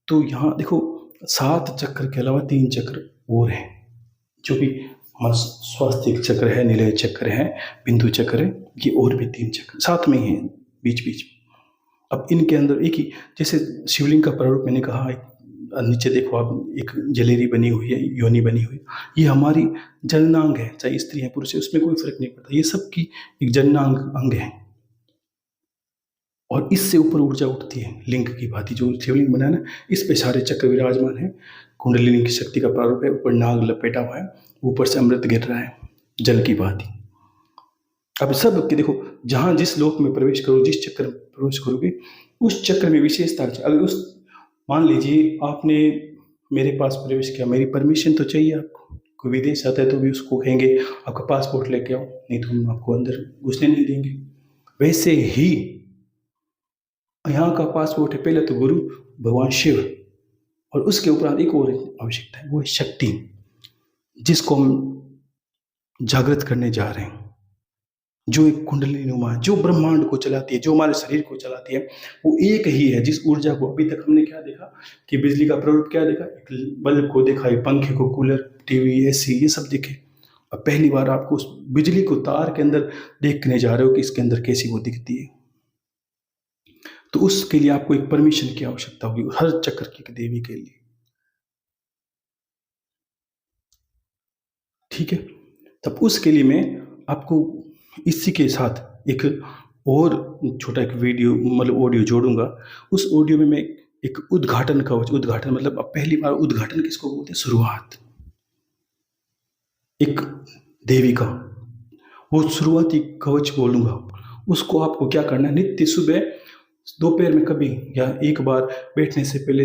तो यहाँ देखो, 7 चक्र के अलावा 3 चक्र और हैं, जो भी हमारा स्वास्थ्य चक्र है, निलय चक्र है, बिंदु चक्र है, ये और भी 3 चक्र साथ में ही हैं, बीच बीच में। अब इनके अंदर एक ही, जैसे शिवलिंग का प्रारूप मैंने कहा, नीचे देखो आप, एक जलेरी बनी हुई है, योनि बनी हुई, ये हमारी जननांग है, चाहे स्त्री है पुरुष है, उसमें कोई फर्क नहीं पड़ता, ये सबकी एक जननांग अंग है। और इससे ऊपर ऊर्जा उठती है लिंग की भांति, जो शिवलिंग बना है ना, इस पे सारे चक्र विराजमान है। कुंडलिनी की शक्ति का प्रारूप है, ऊपर नाग लपेटा हुआ है, ऊपर से अमृत गिर रहा है जल की भांति। अब सब के देखो, जहां जिस लोक में प्रवेश करो, जिस चक्र में प्रवेश करोगे, उस चक्र में विशेषता। अगर उस, मान लीजिए आपने मेरे पास प्रवेश किया, मेरी परमिशन तो चाहिए आपको। कोई विदेश आता है तो भी उसको कहेंगे आपका पासपोर्ट लेके आओ, नहीं तो हम आपको अंदर घुसने नहीं देंगे। वैसे ही यहाँ का पासपोर्ट है पहले तो गुरु, भगवान शिव, और उसके उपरांत एक और आवश्यकता है, वो है शक्ति, जिसको हम जागृत करने जा रहे हैं, जो एक कुंडली नुमा है, जो ब्रह्मांड को चलाती है, जो हमारे शरीर को चलाती है, वो एक ही है। जिस ऊर्जा को अभी तक हमने क्या देखा कि बिजली का प्ररूप क्या देखा, एक बल्ब को देखा, एक पंखे को, कूलर, टीवी, एसी, ये सब दिखे। अब पहली बार आपको उस बिजली को तार के अंदर देखने जा रहे हो कि इसके अंदर कैसी वो दिखती है। तो उसके लिए आपको एक परमिशन की आवश्यकता होगी, हर चक्र की देवी के लिए। ठीक है, तब उसके लिए मैं आपको इसी के साथ एक और छोटा एक वीडियो मतलब ऑडियो जोड़ूंगा। उस ऑडियो में मैं एक उद्घाटन कवच, उद्घाटन मतलब अब पहली बार उद्घाटन किसको बोलते हैं, शुरुआत, एक देवी का वो शुरुआती कवच बोलूंगा। उसको आपको क्या करना है, नित्य सुबह दोपहर में कभी या एक बार बैठने से पहले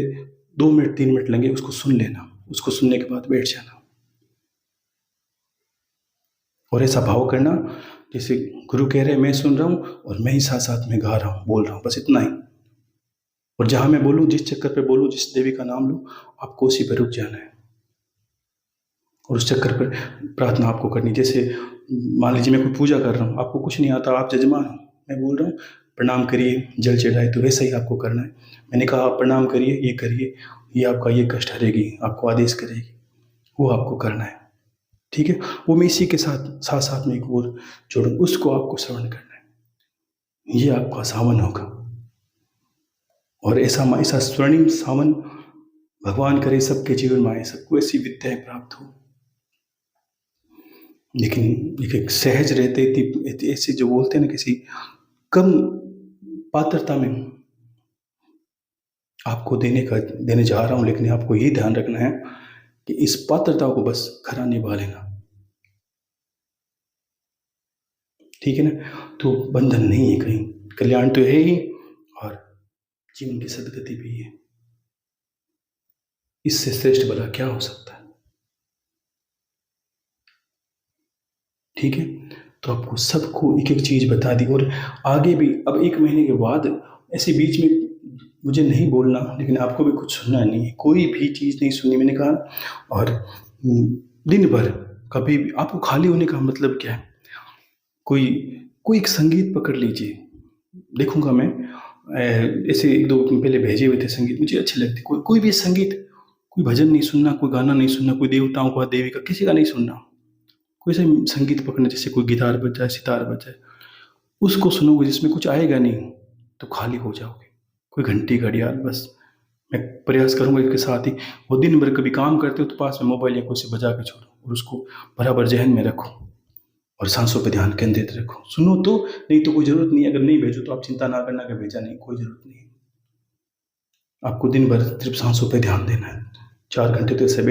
2 मिनट 3 मिनट लगेंगे, उसको सुन लेना, उसको सुनने के बाद बैठ जाना और ऐसा भाव करना जैसे गुरु कह रहे हैं मैं सुन रहा हूँ और मैं ही साथ साथ में गा रहा हूँ, बोल रहा हूँ, बस इतना ही। और जहां मैं बोलूँ, जिस चक्कर पे बोलूँ, जिस देवी का नाम लूँ, आपको उसी पर रुक जाना है और उस चक्कर पर प्रार्थना आपको करनी। जैसे मान लीजिए मैं कोई पूजा कर रहा हूँ, आपको कुछ नहीं आता, आप जजमान हो, मैं बोल रहा हूँ प्रणाम करिए, जल चढ़ाए, तो वैसा ही आपको करना है। मैंने कहा आप प्रणाम करिए, ये करिए, ये आपका ये कष्ट हरेगी, आपको आदेश करेगी, वो आपको करना है। ठीक है, वो मैं इसी के साथ साथ साथ में एक और जोड़ूँ, उसको आपको श्रवण करना है। ये आपका सावन होगा और ऐसा ऐसा स्वर्णिम सावन भगवान करे सबके जीवन में आए, सबको ऐसी विद्याएं प्राप्त हो। लेकिन एक सहज रहते ऐसे जो बोलते हैं ना, किसी कम पात्रता में आपको देने जा रहा हूं, लेकिन आपको ये ध्यान रखना है कि इस पात्रता को बस खरा निभा लेना। ठीक है ना, तो बंधन नहीं है, कहीं कल्याण तो है ही और जीवन की सदगति भी है। इससे श्रेष्ठ भला क्या हो सकता है। ठीक है, तो आपको सबको एक एक चीज बता दी और आगे भी अब 1 महीने के बाद ऐसे बीच में मुझे नहीं बोलना, लेकिन आपको भी कुछ सुनना नहीं है, कोई भी चीज़ नहीं सुननी मैंने कहा। और दिन भर कभी भी आपको खाली होने का मतलब क्या है, कोई कोई एक संगीत पकड़ लीजिए। देखूंगा मैं ऐसे 1-2 पहले भेजे हुए थे संगीत, मुझे अच्छे लगते, कोई भी संगीत, कोई भजन नहीं सुनना, कोई गाना नहीं सुनना, कोई देवताओं का देवी का किसी का नहीं सुनना, कोई से संगीत पकड़ना, जैसे कोई गिटार बज जाए, सितार बज जाए, उसको सुनोगे जिसमें कुछ आएगा नहीं, तो खाली हो जाओगे। कोई घंटी घड़ियाल, बस मैं प्रयास करूंगा इसके साथ ही वो दिन भर कभी काम करते हो तो पास में मोबाइल या कुछ बजा के छोड़ो और उसको बराबर जहन में रखो और सांसों पर ध्यान केंद्रित रखो। सुनो तो, नहीं तो कोई जरूरत नहीं, अगर नहीं भेजो तो आप चिंता ना करना कि भेजा नहीं, कोई जरूरत नहीं। आपको दिन भर सिर्फ सांसों पर ध्यान देना है। 4 घंटे तो ऐसे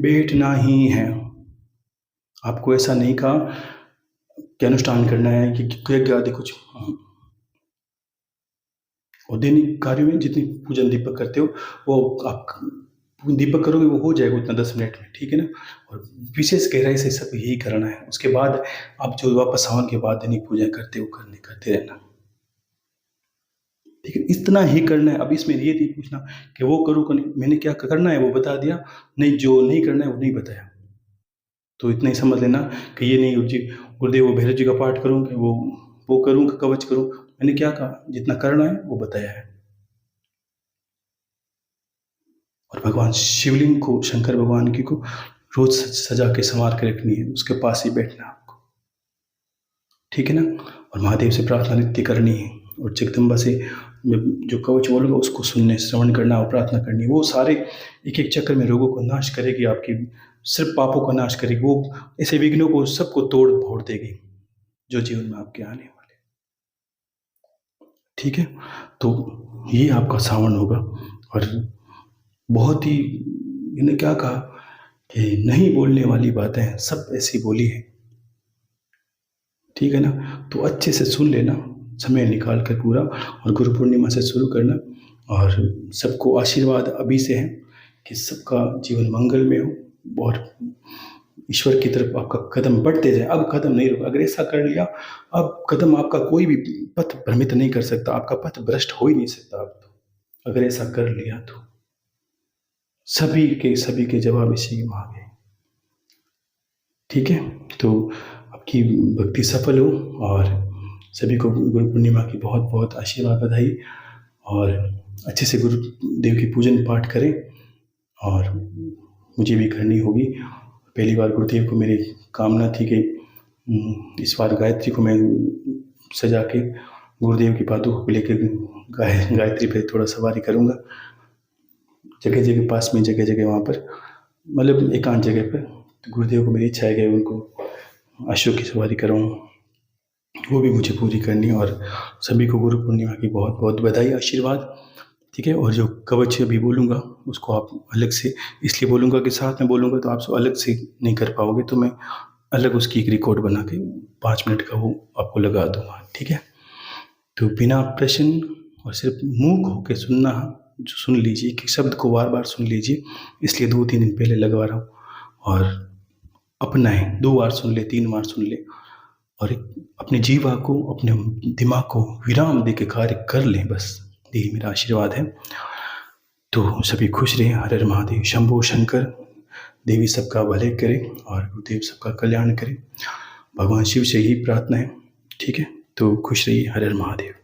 बैठना ही है। आपको ऐसा नहीं कहा कि अनुष्ठान करना है कि आदि कुछ। और दैनिक कार्यों में जितनी पूजन दीपक करते हो वो आप दीपक करोगे, वो हो जाएगा उतना 10 मिनट में। ठीक है ना, और विशेष गहराई से सब यही करना है। उसके बाद आप जो वापस सावन के बाद दैनिक पूजा करते हो करते रहना। ठीक है, इतना ही करना है। अब इसमें ये नहीं पूछना कि वो करूँ कि नहीं, मैंने क्या करना है वो बता दिया, नहीं जो नहीं करना है वो नहीं बताया। तो इतना ही समझ लेना कि ये नहीं गुरुदेव वो भैरव जी का पाठ करूँ कि वो करूँ कि कवच करूँ, मैंने क्या कहा, जितना करना है वो बताया है। और भगवान शिवलिंग को, शंकर भगवान की को रोज सजा के संवार के रखनी है, उसके पास ही बैठना आपको। ठीक है ना, और महादेव से प्रार्थना नित्य करनी है और जगदम्बा से जो कवच बोलूंगा उसको सुनने श्रवण करना और प्रार्थना करनी है। वो सारे एक एक चक्र में रोगों को नाश करेगी, आपकी सिर्फ पापों का नाश करेगी, वो ऐसे विघ्नों को सबको तोड़ फोड़ देगी जो जीवन में आपके आने वाले। ठीक है, तो ये आपका सावन होगा। और बहुत ही इन्हें क्या कहा कि नहीं बोलने वाली बातें सब ऐसी बोली है। ठीक है ना, तो अच्छे से सुन लेना, समय निकाल कर पूरा, और गुरु पूर्णिमा से शुरू करना। और सबको आशीर्वाद अभी से है कि सबका जीवन मंगल में हो और ईश्वर की तरफ आपका कदम बढ़ते जाए, अब कदम नहीं रुका। अगर ऐसा कर लिया, अब कदम आपका कोई भी पथ भ्रमित नहीं कर सकता, आपका पथ भ्रष्ट हो ही नहीं सकता अब तो, अगर ऐसा कर लिया तो। सभी के जवाब इसी में आ गए। ठीक है, तो आपकी भक्ति सफल हो और सभी को गुरु पूर्णिमा की बहुत बहुत आशीर्वाद, बधाई। और अच्छे से गुरुदेव की पूजन पाठ करें, और मुझे भी करनी होगी। पहली बार गुरुदेव को मेरी कामना थी कि इस बार गायत्री को मैं सजा के गुरुदेव की पादुका को लेकर गायत्री पे थोड़ा सवारी करूँगा, जगह जगह पास में, जगह जगह वहाँ पर, मतलब एकांत जगह पर। तो गुरुदेव को मेरी इच्छा है कि उनको अश्व की सवारी कराऊँ, वो भी मुझे पूरी करनी है। और सभी को गुरु पूर्णिमा की बहुत बहुत बधाई, आशीर्वाद। ठीक है, और जो कवच अभी बोलूँगा उसको आप अलग से इसलिए बोलूँगा कि साथ में बोलूँगा तो आप अलग से नहीं कर पाओगे, तो मैं अलग उसकी एक रिकॉर्ड बना के 5 मिनट का वो आपको लगा दूँगा। ठीक है, तो बिना प्रश्न और सिर्फ मूक होकर सुनना, जो सुन लीजिए, कि शब्द को बार बार सुन लीजिए, इसलिए 2-3 दिन पहले लगवा रहा हूँ। और अपनाएं, 2 बार सुन ले, 3 बार सुन ले, और अपने जीवा को, अपने दिमाग को विराम दे के कार्य कर लें, बस यही मेरा आशीर्वाद है। तो सभी खुश रहें। हर हर महादेव, शंभो शंकर। देवी सबका भले करे और गुरुदेव सबका कल्याण करे, भगवान शिव से ही प्रार्थना है। ठीक है, तो खुश रहिए। हर हर महादेव।